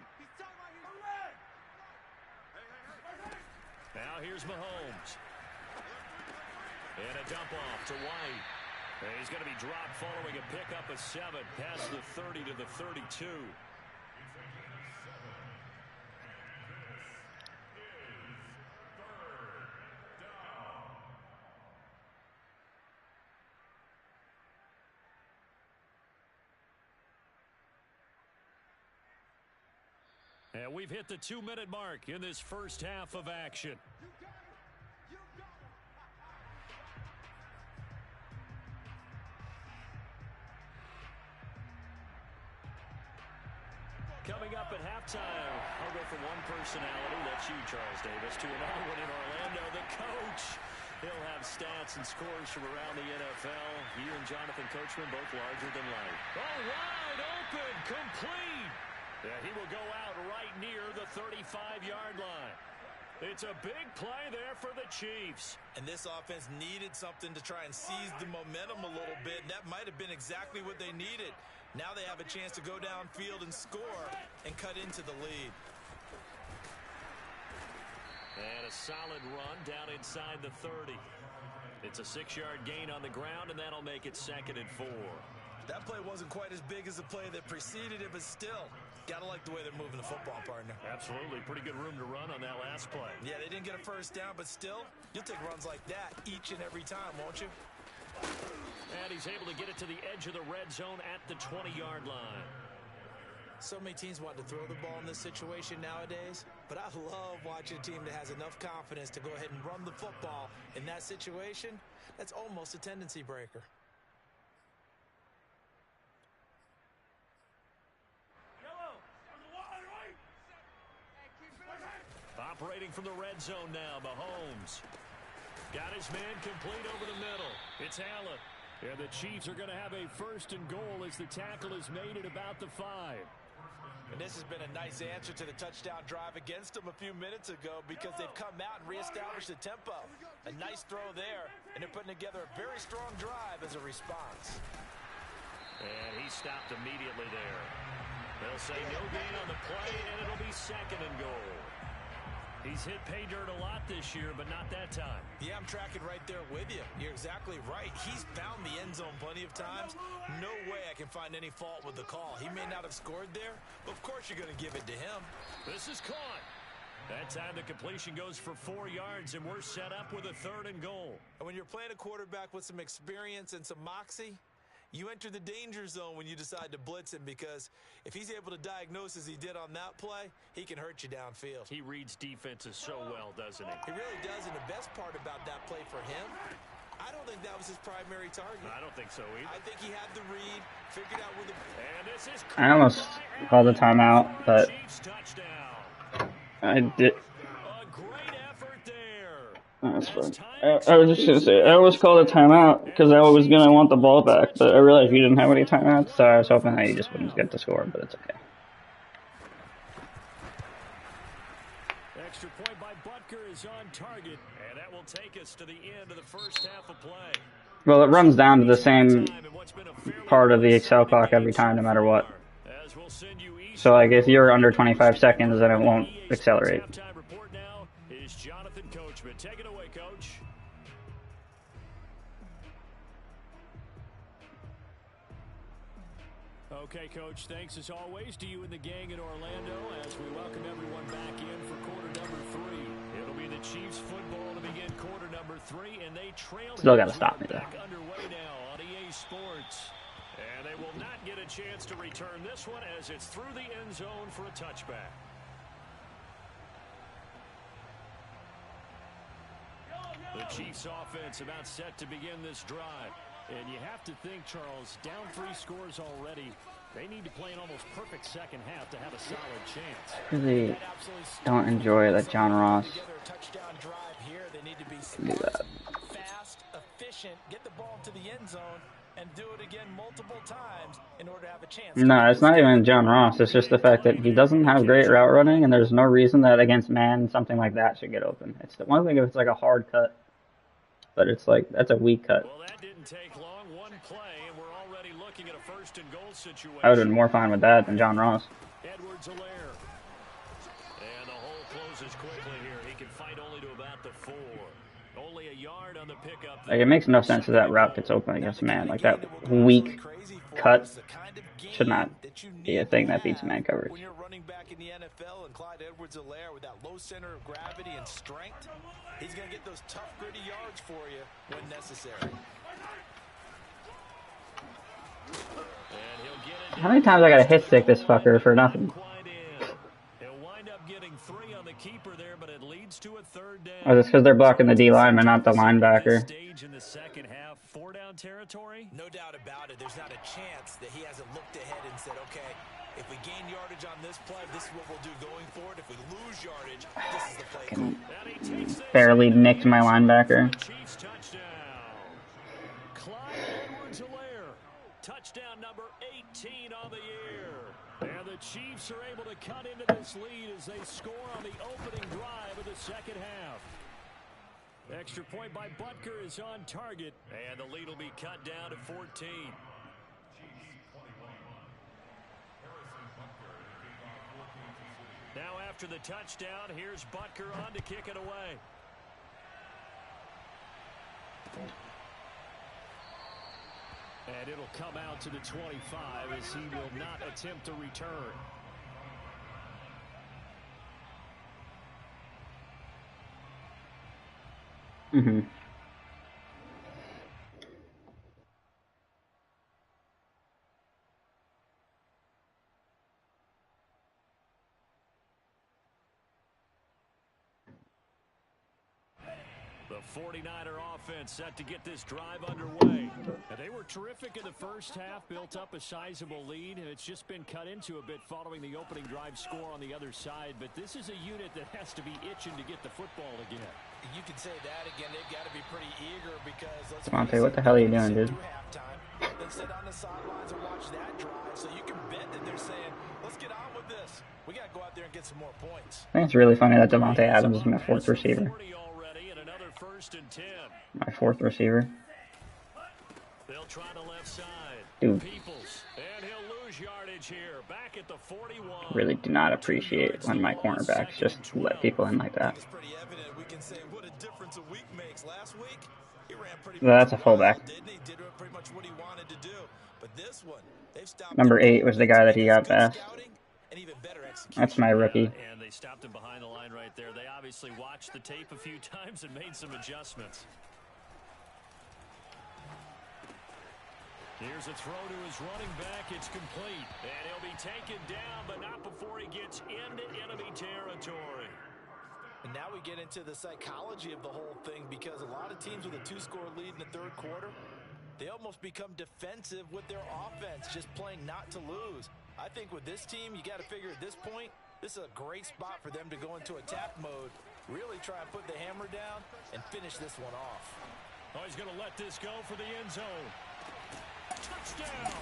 Now here's Mahomes. And a dump off to White. And he's going to be dropped following a pickup of 7 past the 30 to the 32. And we've hit the 2-minute mark in this first half of action. Coming up at halftime, I'll go from one personality, that's you, Charles Davis, to another one in Orlando, the coach. He'll have stats and scores from around the NFL. You and Jonathan Coachman both larger than life. Oh, wide open, complete. Yeah, he will go out right near the 35-yard line. It's a big play there for the Chiefs. And this offense needed something to try and seize the momentum a little bit, and that might have been exactly what they needed. Now they have a chance to go downfield and score and cut into the lead. And a solid run down inside the 30. It's a 6-yard gain on the ground, and that'll make it 2nd and 4. That play wasn't quite as big as the play that preceded it, but still, gotta like the way they're moving the football, partner. Absolutely. Pretty good room to run on that last play. Yeah, they didn't get a first down, but still, you'll take runs like that each and every time, won't you? And he's able to get it to the edge of the red zone at the 20-yard line. So many teams want to throw the ball in this situation nowadays, but I love watching a team that has enough confidence to go ahead and run the football in that situation. That's almost a tendency breaker. Operating from the red zone now, Mahomes. Got his man complete over the middle. It's Allen. And the Chiefs are going to have a 1st and goal as the tackle is made at about the 5. And this has been a nice answer to the touchdown drive against them a few minutes ago because they've come out and reestablished the tempo. A nice throw there, and they're putting together a very strong drive as a response. And he stopped immediately there. They'll say no gain on the play, and it'll be 2nd and goal. He's hit pay dirt a lot this year, but not that time. Yeah, I'm tracking right there with you. You're exactly right. He's found the end zone plenty of times. No way I can find any fault with the call. He may not have scored there, but of course you're going to give it to him. This is caught. That time the completion goes for 4 yards, and we're set up with a 3rd and goal. And when you're playing a quarterback with some experience and some moxie, you enter the danger zone when you decide to blitz him, because if he's able to diagnose as he did on that play, he can hurt you downfield. He reads defenses so well, doesn't he? He really does, and the best part about that play for him, I don't think that was his primary target. I don't think so either. I think he had the read, figured out where the... And this is I almost called the timeout, but Chiefs touchdown. I did. A great effort there. That's fine. I was just gonna say, I always called a timeout because I was gonna want the ball back, but I realized you didn't have any timeouts, so I was hoping that you just wouldn't get the score, but it's okay. Extra point by Butker is on target, and that will take us to the end of the first half of play. Well, it runs down to the same part of the Excel clock every time, no matter what. As we'll send you So, like, if you're under 25 seconds, then it won't accelerate. Halftime report now is Jonathan Coachman. Take it away, Coach. Okay, Coach, thanks as always to you and the gang in Orlando as we welcome everyone back in for quarter number 3. It'll be the Chiefs football to begin quarter number 3, and they trail. Still gotta stop me, though. Back underway now on EA Sports. And they will not get a chance to return this one as it's through the end zone for a touchback. The Chiefs offense about set to begin this drive. And you have to think, Charles, down 3 scores already. They need to play an almost perfect second half to have a solid chance. Really don't enjoy that John Ross touchdown drive here. They need to be do that. fast, efficient, get the ball to the end zone, and do it again multiple times in order to have a chance. No, it's not even John Ross. It's just the fact that he doesn't have great route running, and there's no reason that against man something like that should get open. It's the one thing if it's like a hard cut, but it's like that's a weak cut. Well, that didn't take long. One play, and we're already looking at a 1st and goal situation. I would have been more fine with that than John Ross. Edwards-Helaire. And the hole closes quickly here. He can fight only to about the 4. Only a yard on the pickup. Like, it makes no sense if that route gets open against man. Like, that weak cut should not be a thing that beats man coverage. When you're running back in the NFL and Clyde Edwards-Helaire with that low center of gravity and strength, he's going to get those tough, gritty yards for you when necessary. How many times I gotta hit stick this fucker for nothing? He'll wind up getting 3 on the keeper there, but it leads to a 3rd down. Oh, it's because they're blocking the D lineman, not the linebacker. Stage in the second half, 4-down territory. No doubt about it. There's not a chance that he hasn't looked ahead and said, okay, if we gain yardage on this play, this is what we'll do going forward. If we lose yardage, this is the play. And he takes this. Barely nicked my linebacker. Chiefs touchdown. Clyde Edwards-Helaire. Touchdown number 18 on the year. And the Chiefs are able to cut into this lead as they score on the opening drive of the second half. Extra point by Butker is on target, and the lead will be cut down to 14. Now after the touchdown, here's Butker on to kick it away. And it'll come out to the 25 as he will not attempt to return. Mm-hmm. The 49er offense set to get this drive underway. And they were terrific in the first half, built up a sizable lead, and it's just been cut into a bit following the opening drive score on the other side. But this is a unit that has to be itching to get the football again. You can say that again. They've got to be pretty eager because let's Devontae, what the hell are you doing, dude? Then sit on the sidelines and watch that drive, so you can bet that they're saying, let's get on with this. We got to go out there and get some more points. I think it's really funny that Devontae Adams is my 4th receiver. My 4th receiver. They'll try the left side. Dude. Peoples, and he'll lose yardage yardage here, back at the 41. Really do not appreciate when my cornerbacks just let people in like that. It's pretty evident. We can say what a difference a week makes. Last week, he ran pretty That's a fullback. well, didn't he? Did pretty much what he wanted to do. But this one, they've stopped Number 8 was the guy that he got best. and even better execution. That's my rookie. And they stopped him behind the line right there. They obviously watched the tape a few times and made some adjustments. Here's a throw to his running back. It's complete. And he'll be taken down, but not before he gets into enemy territory. And now we get into the psychology of the whole thing, because a lot of teams with a 2-score lead in the third quarter, they almost become defensive with their offense, just playing not to lose. I think with this team, you got to figure at this point, this is a great spot for them to go into attack mode, really try and put the hammer down and finish this one off. Oh, he's going to let this go for the end zone. Touchdown.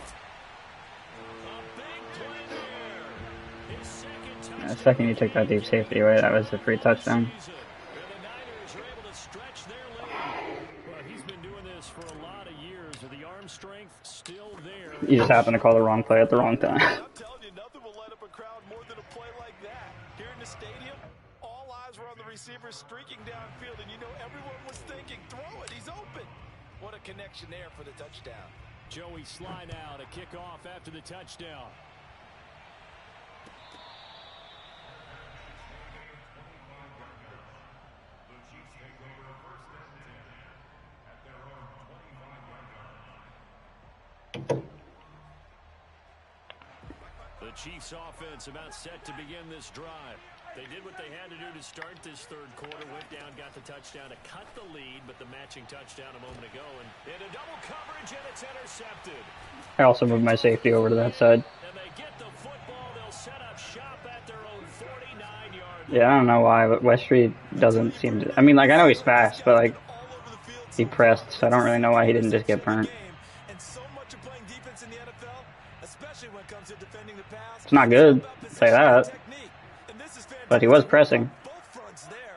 A big play there. His second touchdown. The second you took that deep safety away, that was a free touchdown. And the Niners are able to stretch their lead. Well, he's been doing this for a lot of years. With the arm strength still there. You just happened to call the wrong play at the wrong time. I'm telling you, nothing will light up a crowd more than a play like that. Here in the stadium, all eyes were on the receiver streaking downfield, and you know everyone was thinking, throw it, he's open. What a connection there for the touchdown. Joey Sly now to kick off after the touchdown. The Chiefs offense about set to begin this drive. They did what they had to do to start this third quarter. Went down, got the touchdown to cut the lead, but the matching touchdown a moment ago. And a double coverage, and it's intercepted. I also moved my safety over to that side. And they get the football. They'll set up shop at their own 49-yard line. Yeah, I don't know why, but Westry doesn't seem to... I mean, like, I know he's fast, but, like, he pressed, so I don't really know why he didn't just get burnt. And so much of playing defense in the NFL, especially when it comes to defending the pass. It's not good, I'll say that. But he was pressing. Both fronts there.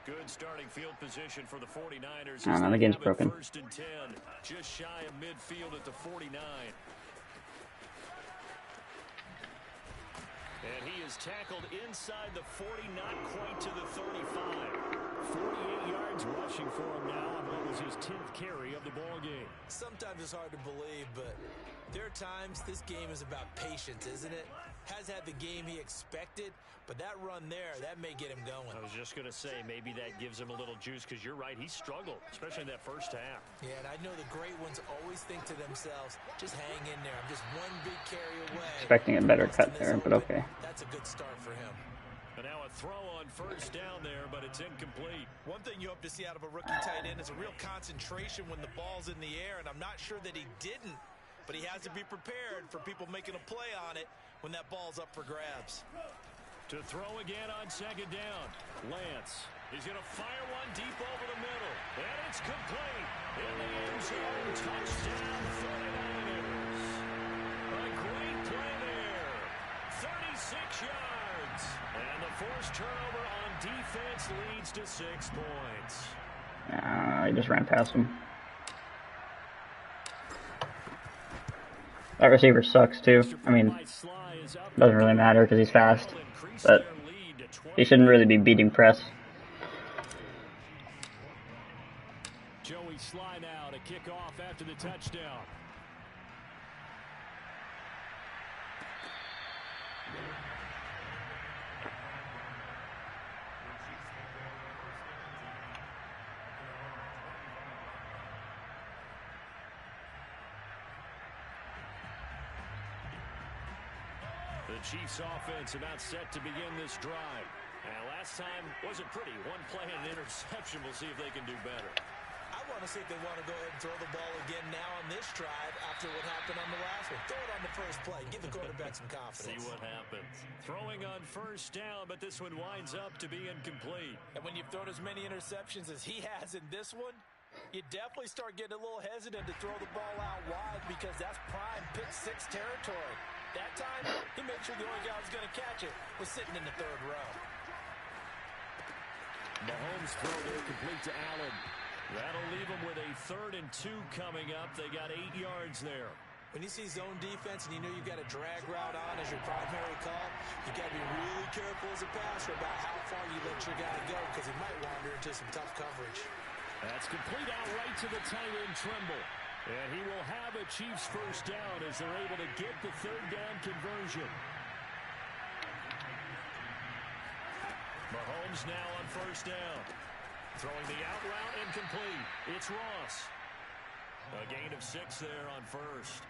Good starting field position for the 49ers. I don't know, the game's broken. First and 10, just shy of midfield at the 49. And he is tackled inside the 40, not quite to the 35. 48 yards rushing for him now on what was his 10th carry of the ball game. Sometimes it's hard to believe, but there are times this game is about patience, isn't it? Has had the game he expected, but that run there, that may get him going. I was just going to say, maybe that gives him a little juice, because you're right, he struggled, especially in that first half. Yeah, and I know the great ones always think to themselves, just hang in there. I'm just one big carry away. Expecting a better cut there, but okay. That's a good start for him. And now a throw on first down there, but it's incomplete. One thing you hope to see out of a rookie tight end is a real concentration when the ball's in the air, and I'm not sure that he didn't, but he has to be prepared for people making a play on it when that ball's up for grabs. To throw again on second down. Lance. He's going to fire one deep over the middle. And it's complete. In the end zone. Touchdown 49ers. A great play there. 36 yards. And the forced turnover on defense leads to 6 points. He just ran past him. That receiver sucks too. I mean, doesn't really matter because he's fast, but he shouldn't really be beating press. Joey Sly now to kick off after the touchdown. The Chiefs offense about set to begin this drive. And last time wasn't pretty. One play and an interception. We'll see if they can do better. I want to see if they want to go ahead and throw the ball again now on this drive after what happened on the last one. Throw it on the first play. Give the quarterback some confidence. See what happens. Throwing on first down, but this one winds up to be incomplete. And when you've thrown as many interceptions as he has in this one, you definitely start getting a little hesitant to throw the ball out wide, because that's prime pick six territory. That time, he made sure the only guy who was going to catch it was sitting in the third row. Mahomes throw there complete to Allen. That'll leave them with a 3rd and 2 coming up. They got 8 yards there. When you see zone defense and you know you've got a drag route on as your primary call, you got to be really careful as a passer about how far you let your guy go because he might wander into some tough coverage. That's complete out right to the tight end, Trimble. And he will have a Chiefs first down as they're able to get the third down conversion. Mahomes now on first down. Throwing the out route incomplete. It's Ross. A gain of 6 there on first.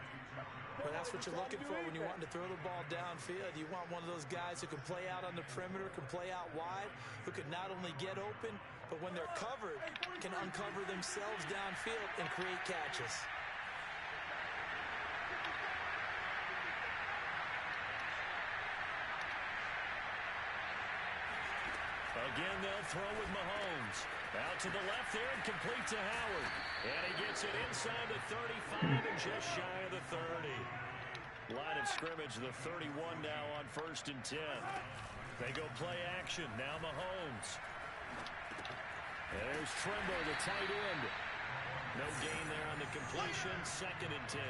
Well, that's what you're looking for when you're wanting to throw the ball downfield. You want one of those guys who can play out on the perimeter, can play out wide, who can not only get open, but when they're covered, can uncover themselves downfield and create catches. Again, they'll throw with Mahomes. Out to the left there and complete to Howard. And he gets it inside the 35 and just shy of the 30. Line of scrimmage, the 31 now on 1st and 10. They go play action. Now Mahomes. And there's Trimble, the tight end. No gain there on the completion. 2nd and 10.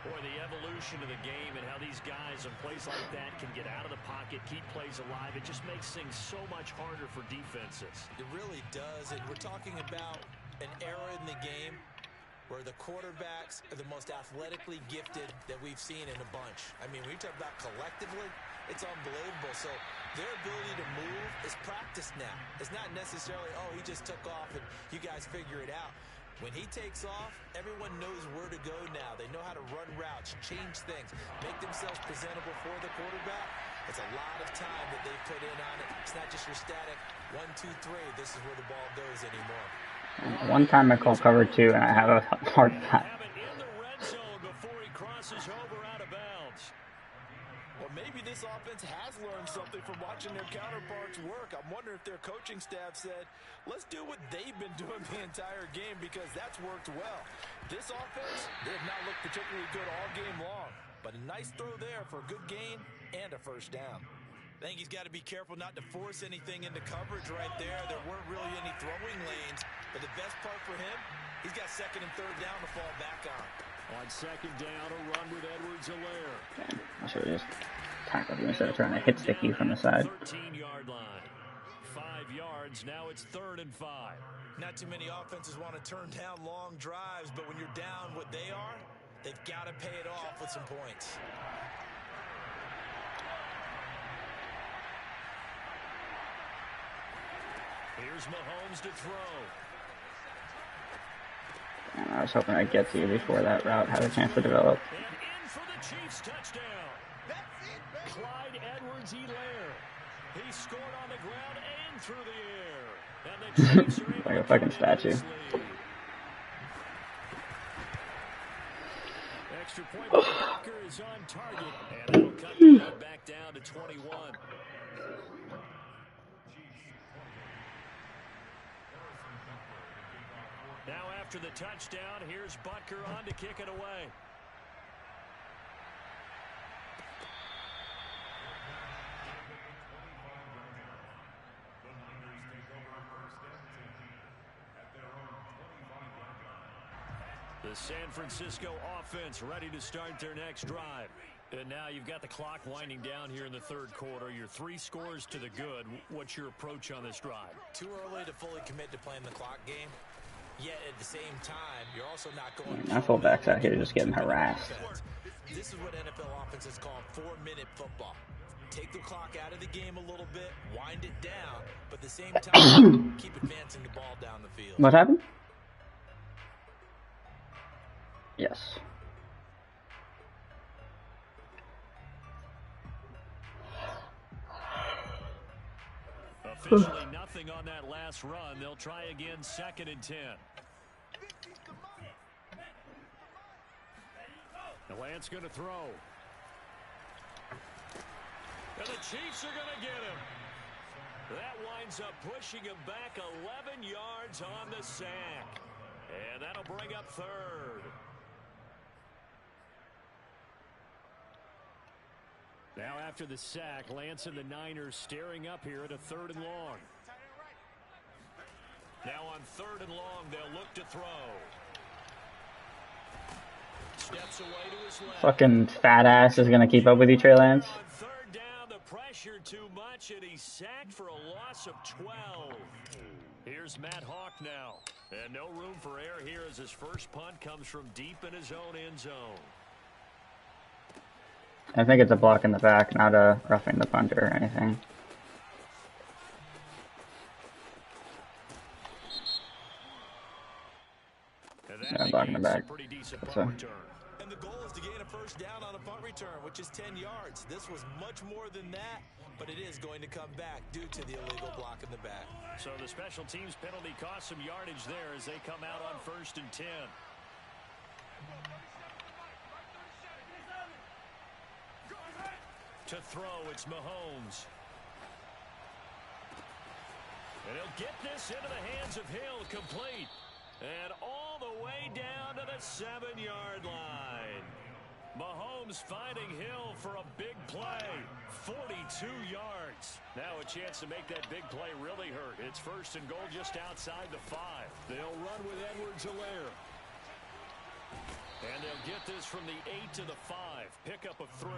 Boy, the evolution of the game and how these guys in plays like that can get out of the pocket, keep plays alive, it just makes things so much harder for defenses. It really does, and we're talking about an era in the game where the quarterbacks are the most athletically gifted that we've seen in a bunch. I mean, when you talk about collectively, it's unbelievable. So their ability to move is practiced now. It's not necessarily, oh, he just took off and you guys figure it out. When he takes off, everyone knows where to go now. They know how to run routes, change things, make themselves presentable for the quarterback. It's a lot of time that they put in on it. It's not just your static 1, 2, 3. This is where the ball goes anymore. One time I called cover 2 and I have a hard time. Have it in the red zone before he crosses over out of bounds. Well, maybe this offense has learned something from watching their counterparts work. I'm wondering if their coaching staff said, let's do what they've been doing the entire game because that's worked well. This offense, they have not looked particularly good all game long. But a nice throw there for a good gain and a first down. I think he's got to be careful not to force anything into coverage right there. There weren't really any throwing lanes. But the best part for him, he's got 2nd and 3rd down to fall back on. On 2nd down, a run with Edwards-Helaire. Damn, I should have just tackled you instead of trying to hit stick you from the side. 13-yard line. 5 yards, now it's 3rd and 5. Not too many offenses want to turn down long drives, but when you're down what they are, they've got to pay it off with some points. Here's Mahomes to throw. And I was hoping I'd get to you before that route had a chance to develop. And in for the Chiefs touchdown. Clyde Edwards-Helaire. He scored on the ground and through the air. And the Chiefs are able Like a fucking statue. Extra point by Baker is on target. And it'll cut the lead back down to 21. Now after the touchdown, here's Butker on to kick it away. The San Francisco offense ready to start their next drive. And now you've got the clock winding down here in the 3rd quarter. You're 3 scores to the good. What's your approach on this drive? Too early to fully commit to playing the clock game. Yet at the same time, you're also not going. My fullback's out here just getting harassed. This is what NFL offenses call 4-minute football. Take the clock out of the game a little bit, wind it down, but at the same time, keep advancing the ball down the field. What happened? Yes. Officially nothing on that last run. They'll try again 2nd and 10. The Lance going to throw. And the Chiefs are going to get him. That winds up pushing him back 11 yards on the sack. And that'll bring up 3rd. Now after the sack, Lance and the Niners staring up here at a 3rd and long. Now on 3rd and long, they'll look to throw. steps away to his left. Fucking fat ass is gonna keep up with you, Trey Lance. On third down, the pressure too much, and he's sacked for a loss of 12. Here's Matt Hawk now. And no room for error here as his first punt comes from deep in his own end zone. I think it's a block in the back, not a roughing the punter or anything. Yeah, block in the back. That's a... And the goal is to gain a first down on a punt return, which is 10 yards. This was much more than that, but it is going to come back due to the illegal block in the back. So the special teams penalty cost some yardage there as they come out on 1st and 10. To throw, it's Mahomes. And he'll get this into the hands of Hill, complete. And all the way down to the 7-yard line. Mahomes finding Hill for a big play. 42 yards. Now a chance to make that big play really hurt. It's 1st and goal just outside the 5. They'll run with Edwards-Helaire. And they'll get this from the 8 to the 5. Pickup of 3.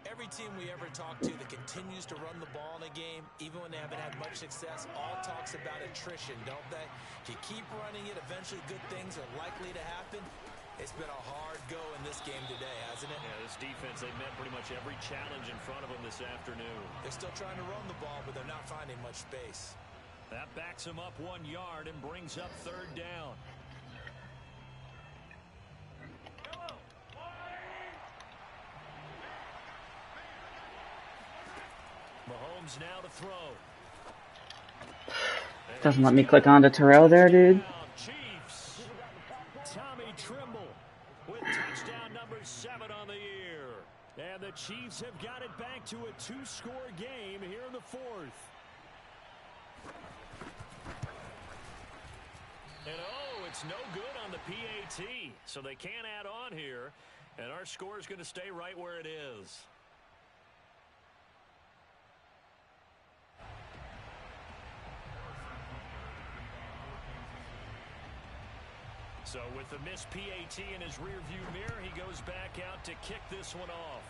Every team we ever talk to that continues to run the ball in a game, even when they haven't had much success, all talks about attrition, don't they? If you keep running it, eventually good things are likely to happen. It's been a hard go in this game today, hasn't it? Yeah, this defense, they met pretty much every challenge in front of them this afternoon. They're still trying to run the ball, but they're not finding much space. That backs them up 1 yard and brings up 3rd down. Mahomes now to throw. Doesn't let me click on to Terrell there, dude. Chiefs. Tommy Tremble with touchdown number 7 on the year. And the Chiefs have got it back to a 2-score game here in the 4th. And oh, it's no good on the PAT. So they can't add on here. And our score is going to stay right where it is. So with the missed PAT in his rearview mirror, he goes back out to kick this one off.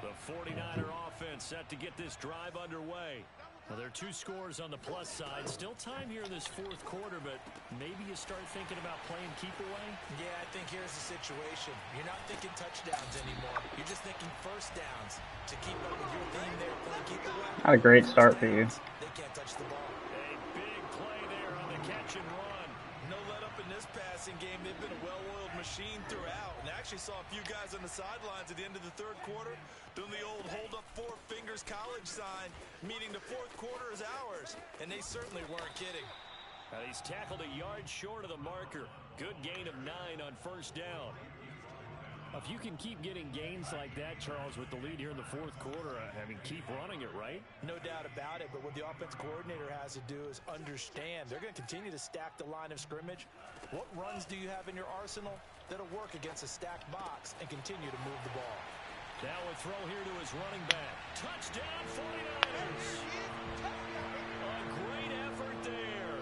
The 49er offense set to get this drive underway. Well, there are 2 scores on the plus side. Still time here in this 4th quarter, but maybe you start thinking about playing keep away? Yeah, I think here's the situation. You're not thinking touchdowns anymore. You're just thinking first downs to keep up with your theme there, playing keep away. Not a great start for you. They can't touch the ball. A big play there on the catch and run. No let up in this passing game. They've been a well-oiled machine throughout. And I actually saw a few guys on the sidelines at the end of the 3rd quarter doing the old hold up 4 fingers college sign, meaning the 4th quarter is ours. And they certainly weren't kidding. He's tackled a yard short of the marker. Good gain of 9 on 1st down. If you can keep getting gains like that, Charles, with the lead here in the 4th quarter, I mean, keep running it, right? No doubt about it, but what the offense coordinator has to do is understand. They're going to continue to stack the line of scrimmage. What runs do you have in your arsenal that'll work against a stacked box and continue to move the ball? Now a throw here to his running back. Touchdown, 49ers! A great effort there.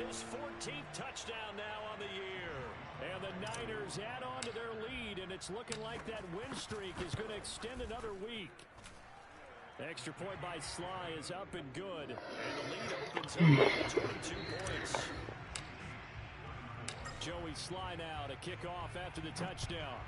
His 14th touchdown now on the year. And the Niners add on to their lead, and it's looking like that win streak is going to extend another week. Extra point by Sly is up and good, and the lead opens up to 22 points. Joey Sly now to kick off after the touchdown.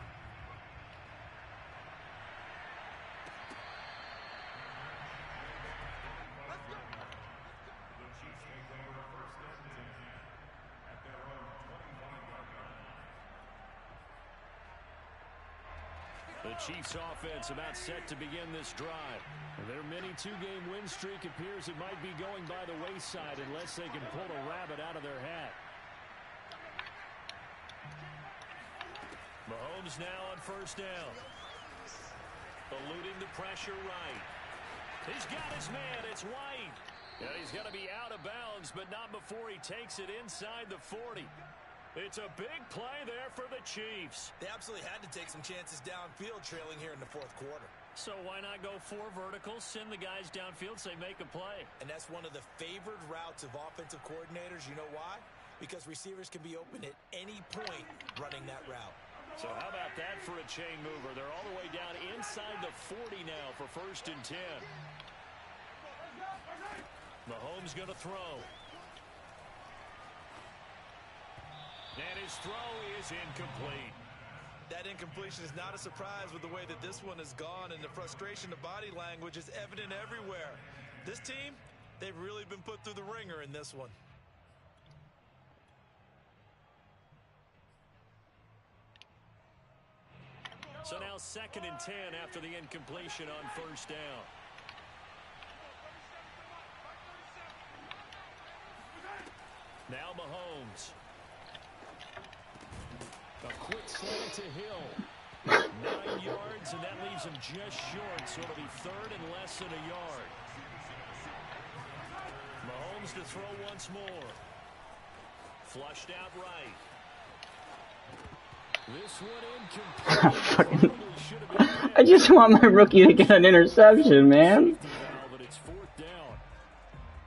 The Chiefs offense about set to begin this drive. Their mini 2-game win streak appears it might be going by the wayside unless they can pull a rabbit out of their hat. Mahomes now on 1st down. Eluding the pressure right. He's got his man. It's White. And he's going to be out of bounds, but not before he takes it inside the 40. It's a big play there for the Chiefs. They absolutely had to take some chances downfield trailing here in the fourth quarter. So why not go 4 verticals, send the guys downfield, say make a play? And that's one of the favored routes of offensive coordinators. You know why? Because receivers can be open at any point running that route. So how about that for a chain mover? They're all the way down inside the 40 now for 1st and 10. Mahomes going to throw. And his throw is incomplete. That incompletion is not a surprise with the way that this one has gone, and the frustration, the body language is evident everywhere. This team, they've really been put through the ringer in this one. So now 2nd and 10 after the incompletion on 1st down. Now Mahomes. A quick slant to Hill. 9 yards, and that leaves him just short, so it'll be 3rd and less than a yard. Mahomes to throw once more. Flushed out right. This one incomplete. I just want my rookie to get an interception, man. But it's 4th down.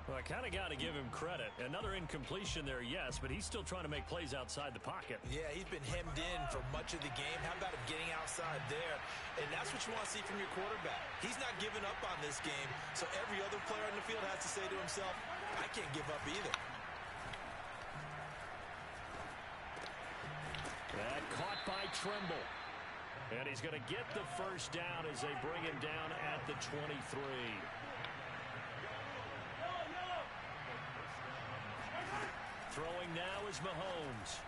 Well, I kind of got to give him credit. Another incompletion there, yes, but he's still trying to make plays outside the pocket. Yeah, he's been hemmed in for much of the game. How about him getting outside there? And that's what you want to see from your quarterback. He's not giving up on this game, so every other player on the field has to say to himself, I can't give up either. That caught by Trimble. And he's going to get the 1st down as they bring him down at the 23. Throwing now is Mahomes.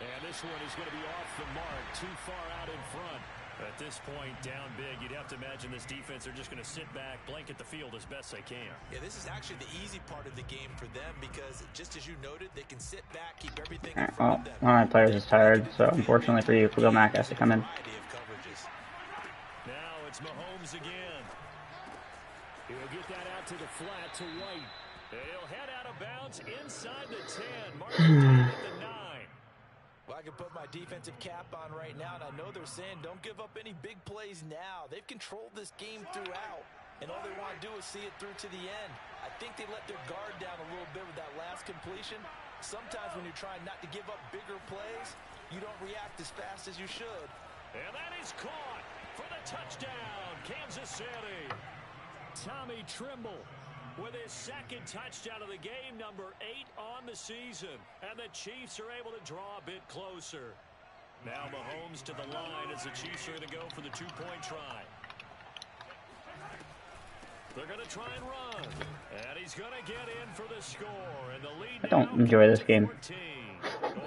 And this one is going to be off the mark, too far out in front. At this point, down big, you'd have to imagine this defense are just going to sit back, blanket the field as best they can. Yeah, this is actually the easy part of the game for them because, just as you noted, they can sit back, keep everything in front of them. One of my players is tired, so unfortunately for you, Khalil Mack has to come in. Now it's Mahomes again. He'll get that out to the flat to White. He'll head out of bounds inside the 10, marking down at the 9. Well, I can put my defensive cap on right now, and I know they're saying don't give up any big plays now. They've controlled this game throughout, and all they want to do is see it through to the end. I think they let their guard down a little bit with that last completion. Sometimes when you're trying not to give up bigger plays, you don't react as fast as you should. And that is caught for the touchdown, Kansas City. Tommy Trimble with his 2nd touchdown of the game, number 8 on the season. And the Chiefs are able to draw a bit closer. Now Mahomes to the line as the Chiefs are going to go for the 2-point try. They're going to try and run. And he's going to get in for the score. And the lead I don't enjoy this game. 14.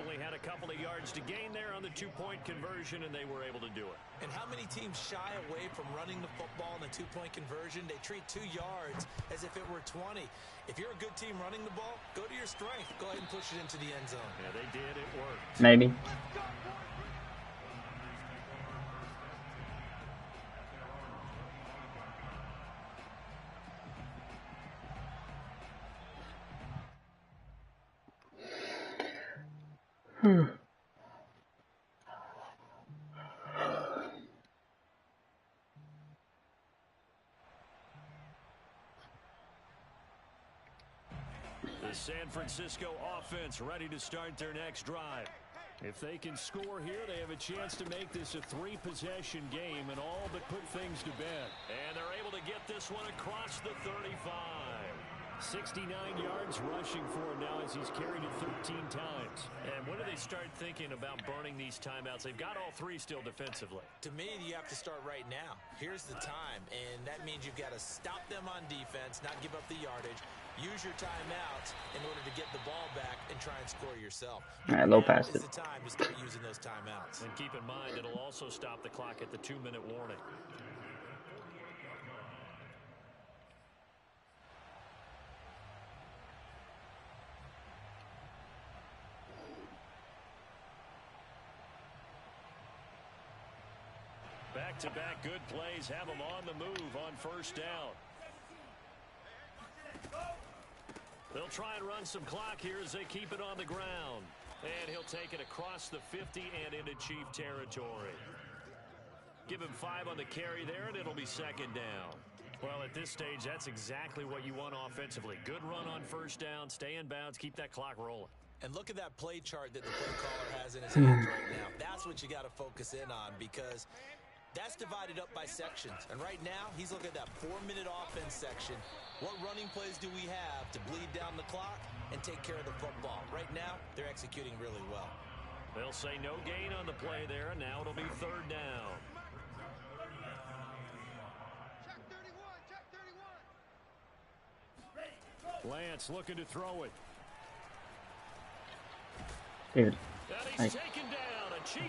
Only had a couple of yards to gain there on the 2-point conversion, and they were able to do it. And how many teams shy away from running the football in the 2-point conversion? They treat 2 yards as if it were 20. If you're a good team running the ball, go to your strength. Go ahead and push it into the end zone. Yeah, they did. It worked. Maybe. The San Francisco offense ready to start their next drive. If they can score here, they have a chance to make this a 3-possession game and all but put things to bed. And they're able to get this one across the 35. 69 yards rushing for him now as he's carried it 13 times. And when do they start thinking about burning these timeouts? They've got all 3 still defensively. To me, you have to start right now. Here's the time, and that means you've got to stop them on defense, not give up the yardage. Use your timeouts in order to get the ball back and try and score yourself. All right, low pass it. Now is the time to start using those timeouts. And keep in mind, it'll also stop the clock at the 2-minute warning. Back-to-back good plays have them on the move on 1st down. They'll try and run some clock here as they keep it on the ground. And he'll take it across the 50 and into Chief territory. Give him 5 on the carry there, and it'll be second down. Well, at this stage, that's exactly what you want offensively. Good run on first down, stay in bounds, keep that clock rolling. And look at that play chart that the play caller has in his hands right now. That's what you got to focus in on, because that's divided up by sections. And right now, he's looking at that 4-minute offense section. What running plays do we have to bleed down the clock and take care of the football? Right now, they're executing really well. They'll say no gain on the play there, and now it'll be third down. Lance looking to throw it. Dude, Like,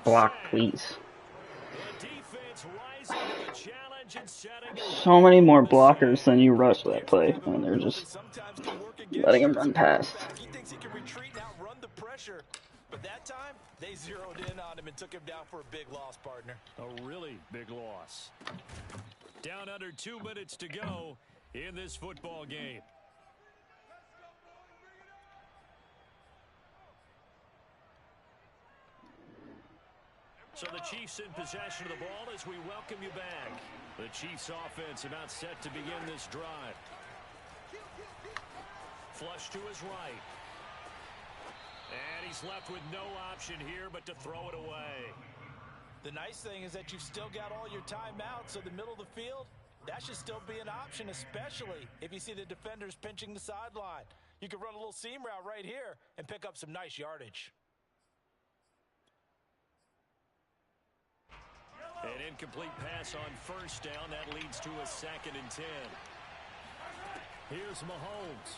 block, please. So many more blockers than you rush that play, and they're just letting him run past. He thinks he can retreat and outrun the pressure, but that time they zeroed in on him and took him down for a big loss, partner. A really big loss. Down under 2 minutes to go in this football game. So the Chiefs in possession of the ball as we welcome you back. The Chiefs offense about set to begin this drive. Flush to his right. And he's left with no option here but to throw it away. The nice thing is that you've still got all your timeouts, so the middle of the field, that should still be an option, especially if you see the defenders pinching the sideline. You can run a little seam route right here and pick up some nice yardage. An incomplete pass on first down. That leads to a 2nd and 10. Here's Mahomes.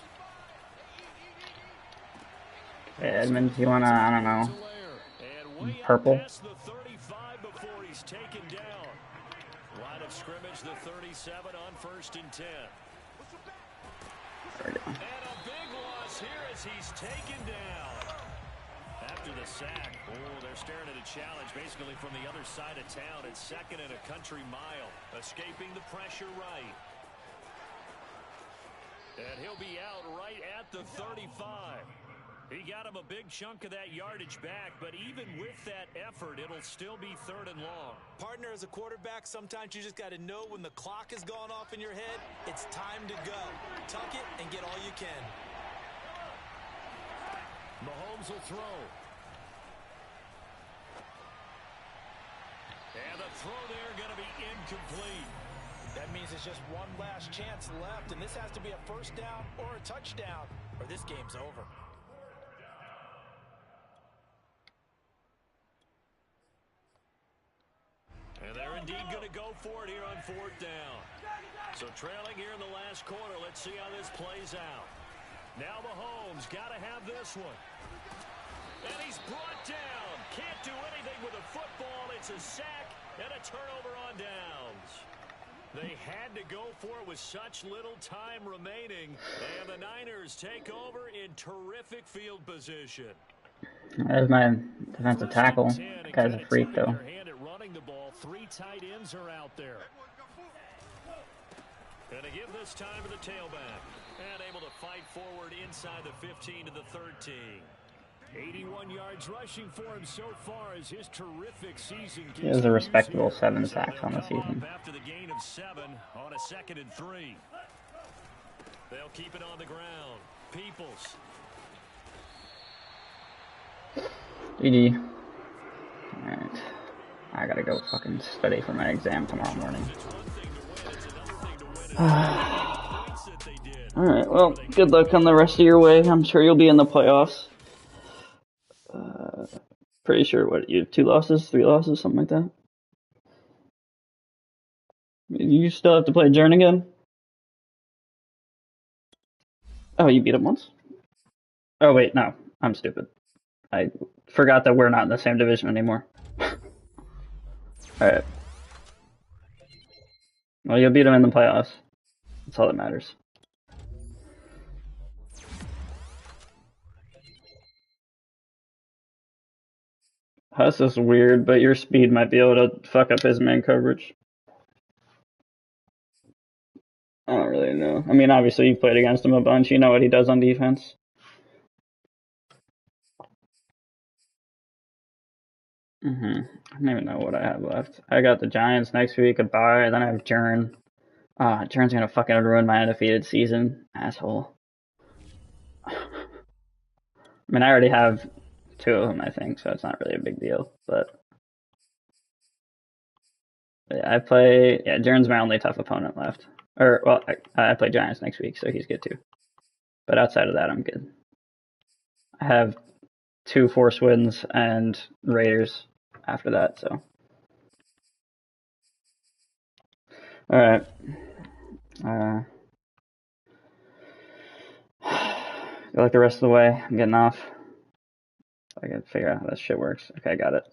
Hey, Edmund, you wanna, I don't know, purple? The 35 before he's taken down. Line of scrimmage, the 37 on 1st and 10. And a big loss here as he's taken down. After the sack, they're staring at a challenge basically from the other side of town. It's 2nd and a country mile. Escaping the pressure right. And he'll be out right at the 35. He got him a big chunk of that yardage back, but even with that effort, it'll still be 3rd and long. Partner, as a quarterback, sometimes you just got to know when the clock has gone off in your head, it's time to go. Tuck it and get all you can. Mahomes will throw. And the throw there going to be incomplete. That means it's just one last chance left, and this has to be a first down or a touchdown, or this game's over. And they're indeed going to go for it here on 4th down. So trailing here in the last quarter, let's see how this plays out. Now Mahomes got to have this one. And he's brought down. Can't do anything with a football. It's a sack and a turnover on downs. They had to go for it with such little time remaining. And the Niners take over in terrific field position. There's my defensive tackle. That guy's a freak, though. Running the ball, 3 tight ends are out there. And to give this time to the tailback. And able to fight forward inside the 15 to the 13. 81 yards rushing for him so far as his terrific season. He has a respectable 7 sacks on the season. After the gain of 7 on a 2nd and 3. They'll keep it on the ground. Peoples. GG. Alright. I gotta go fucking study for my exam tomorrow morning. Alright, well, good luck on the rest of your way. I'm sure you'll be in the playoffs. Pretty sure, what, you have 2 losses, 3 losses, something like that? You still have to play Jernigan? Oh, you beat him once? Oh, wait, no. I'm stupid. I forgot that we're not in the same division anymore. Alright. Well, you'll beat him in the playoffs. That's all that matters. Huss is weird, but your speed might be able to fuck up his man coverage. I don't really know. I mean, obviously you've played against him a bunch. You know what he does on defense. I don't even know what I have left. I got the Giants next week, a bye, then I have Jern. Jern's gonna fucking ruin my undefeated season, asshole. I mean, I already have two of them, I think, so it's not really a big deal. But yeah, Jern's my only tough opponent left. Or, well, I play Giants next week, so he's good too. But outside of that, I'm good. I have 2 force wins and Raiders after that, so. Alright. Go like the rest of the way. I'm getting off. I gotta figure out how this shit works. Okay, I got it.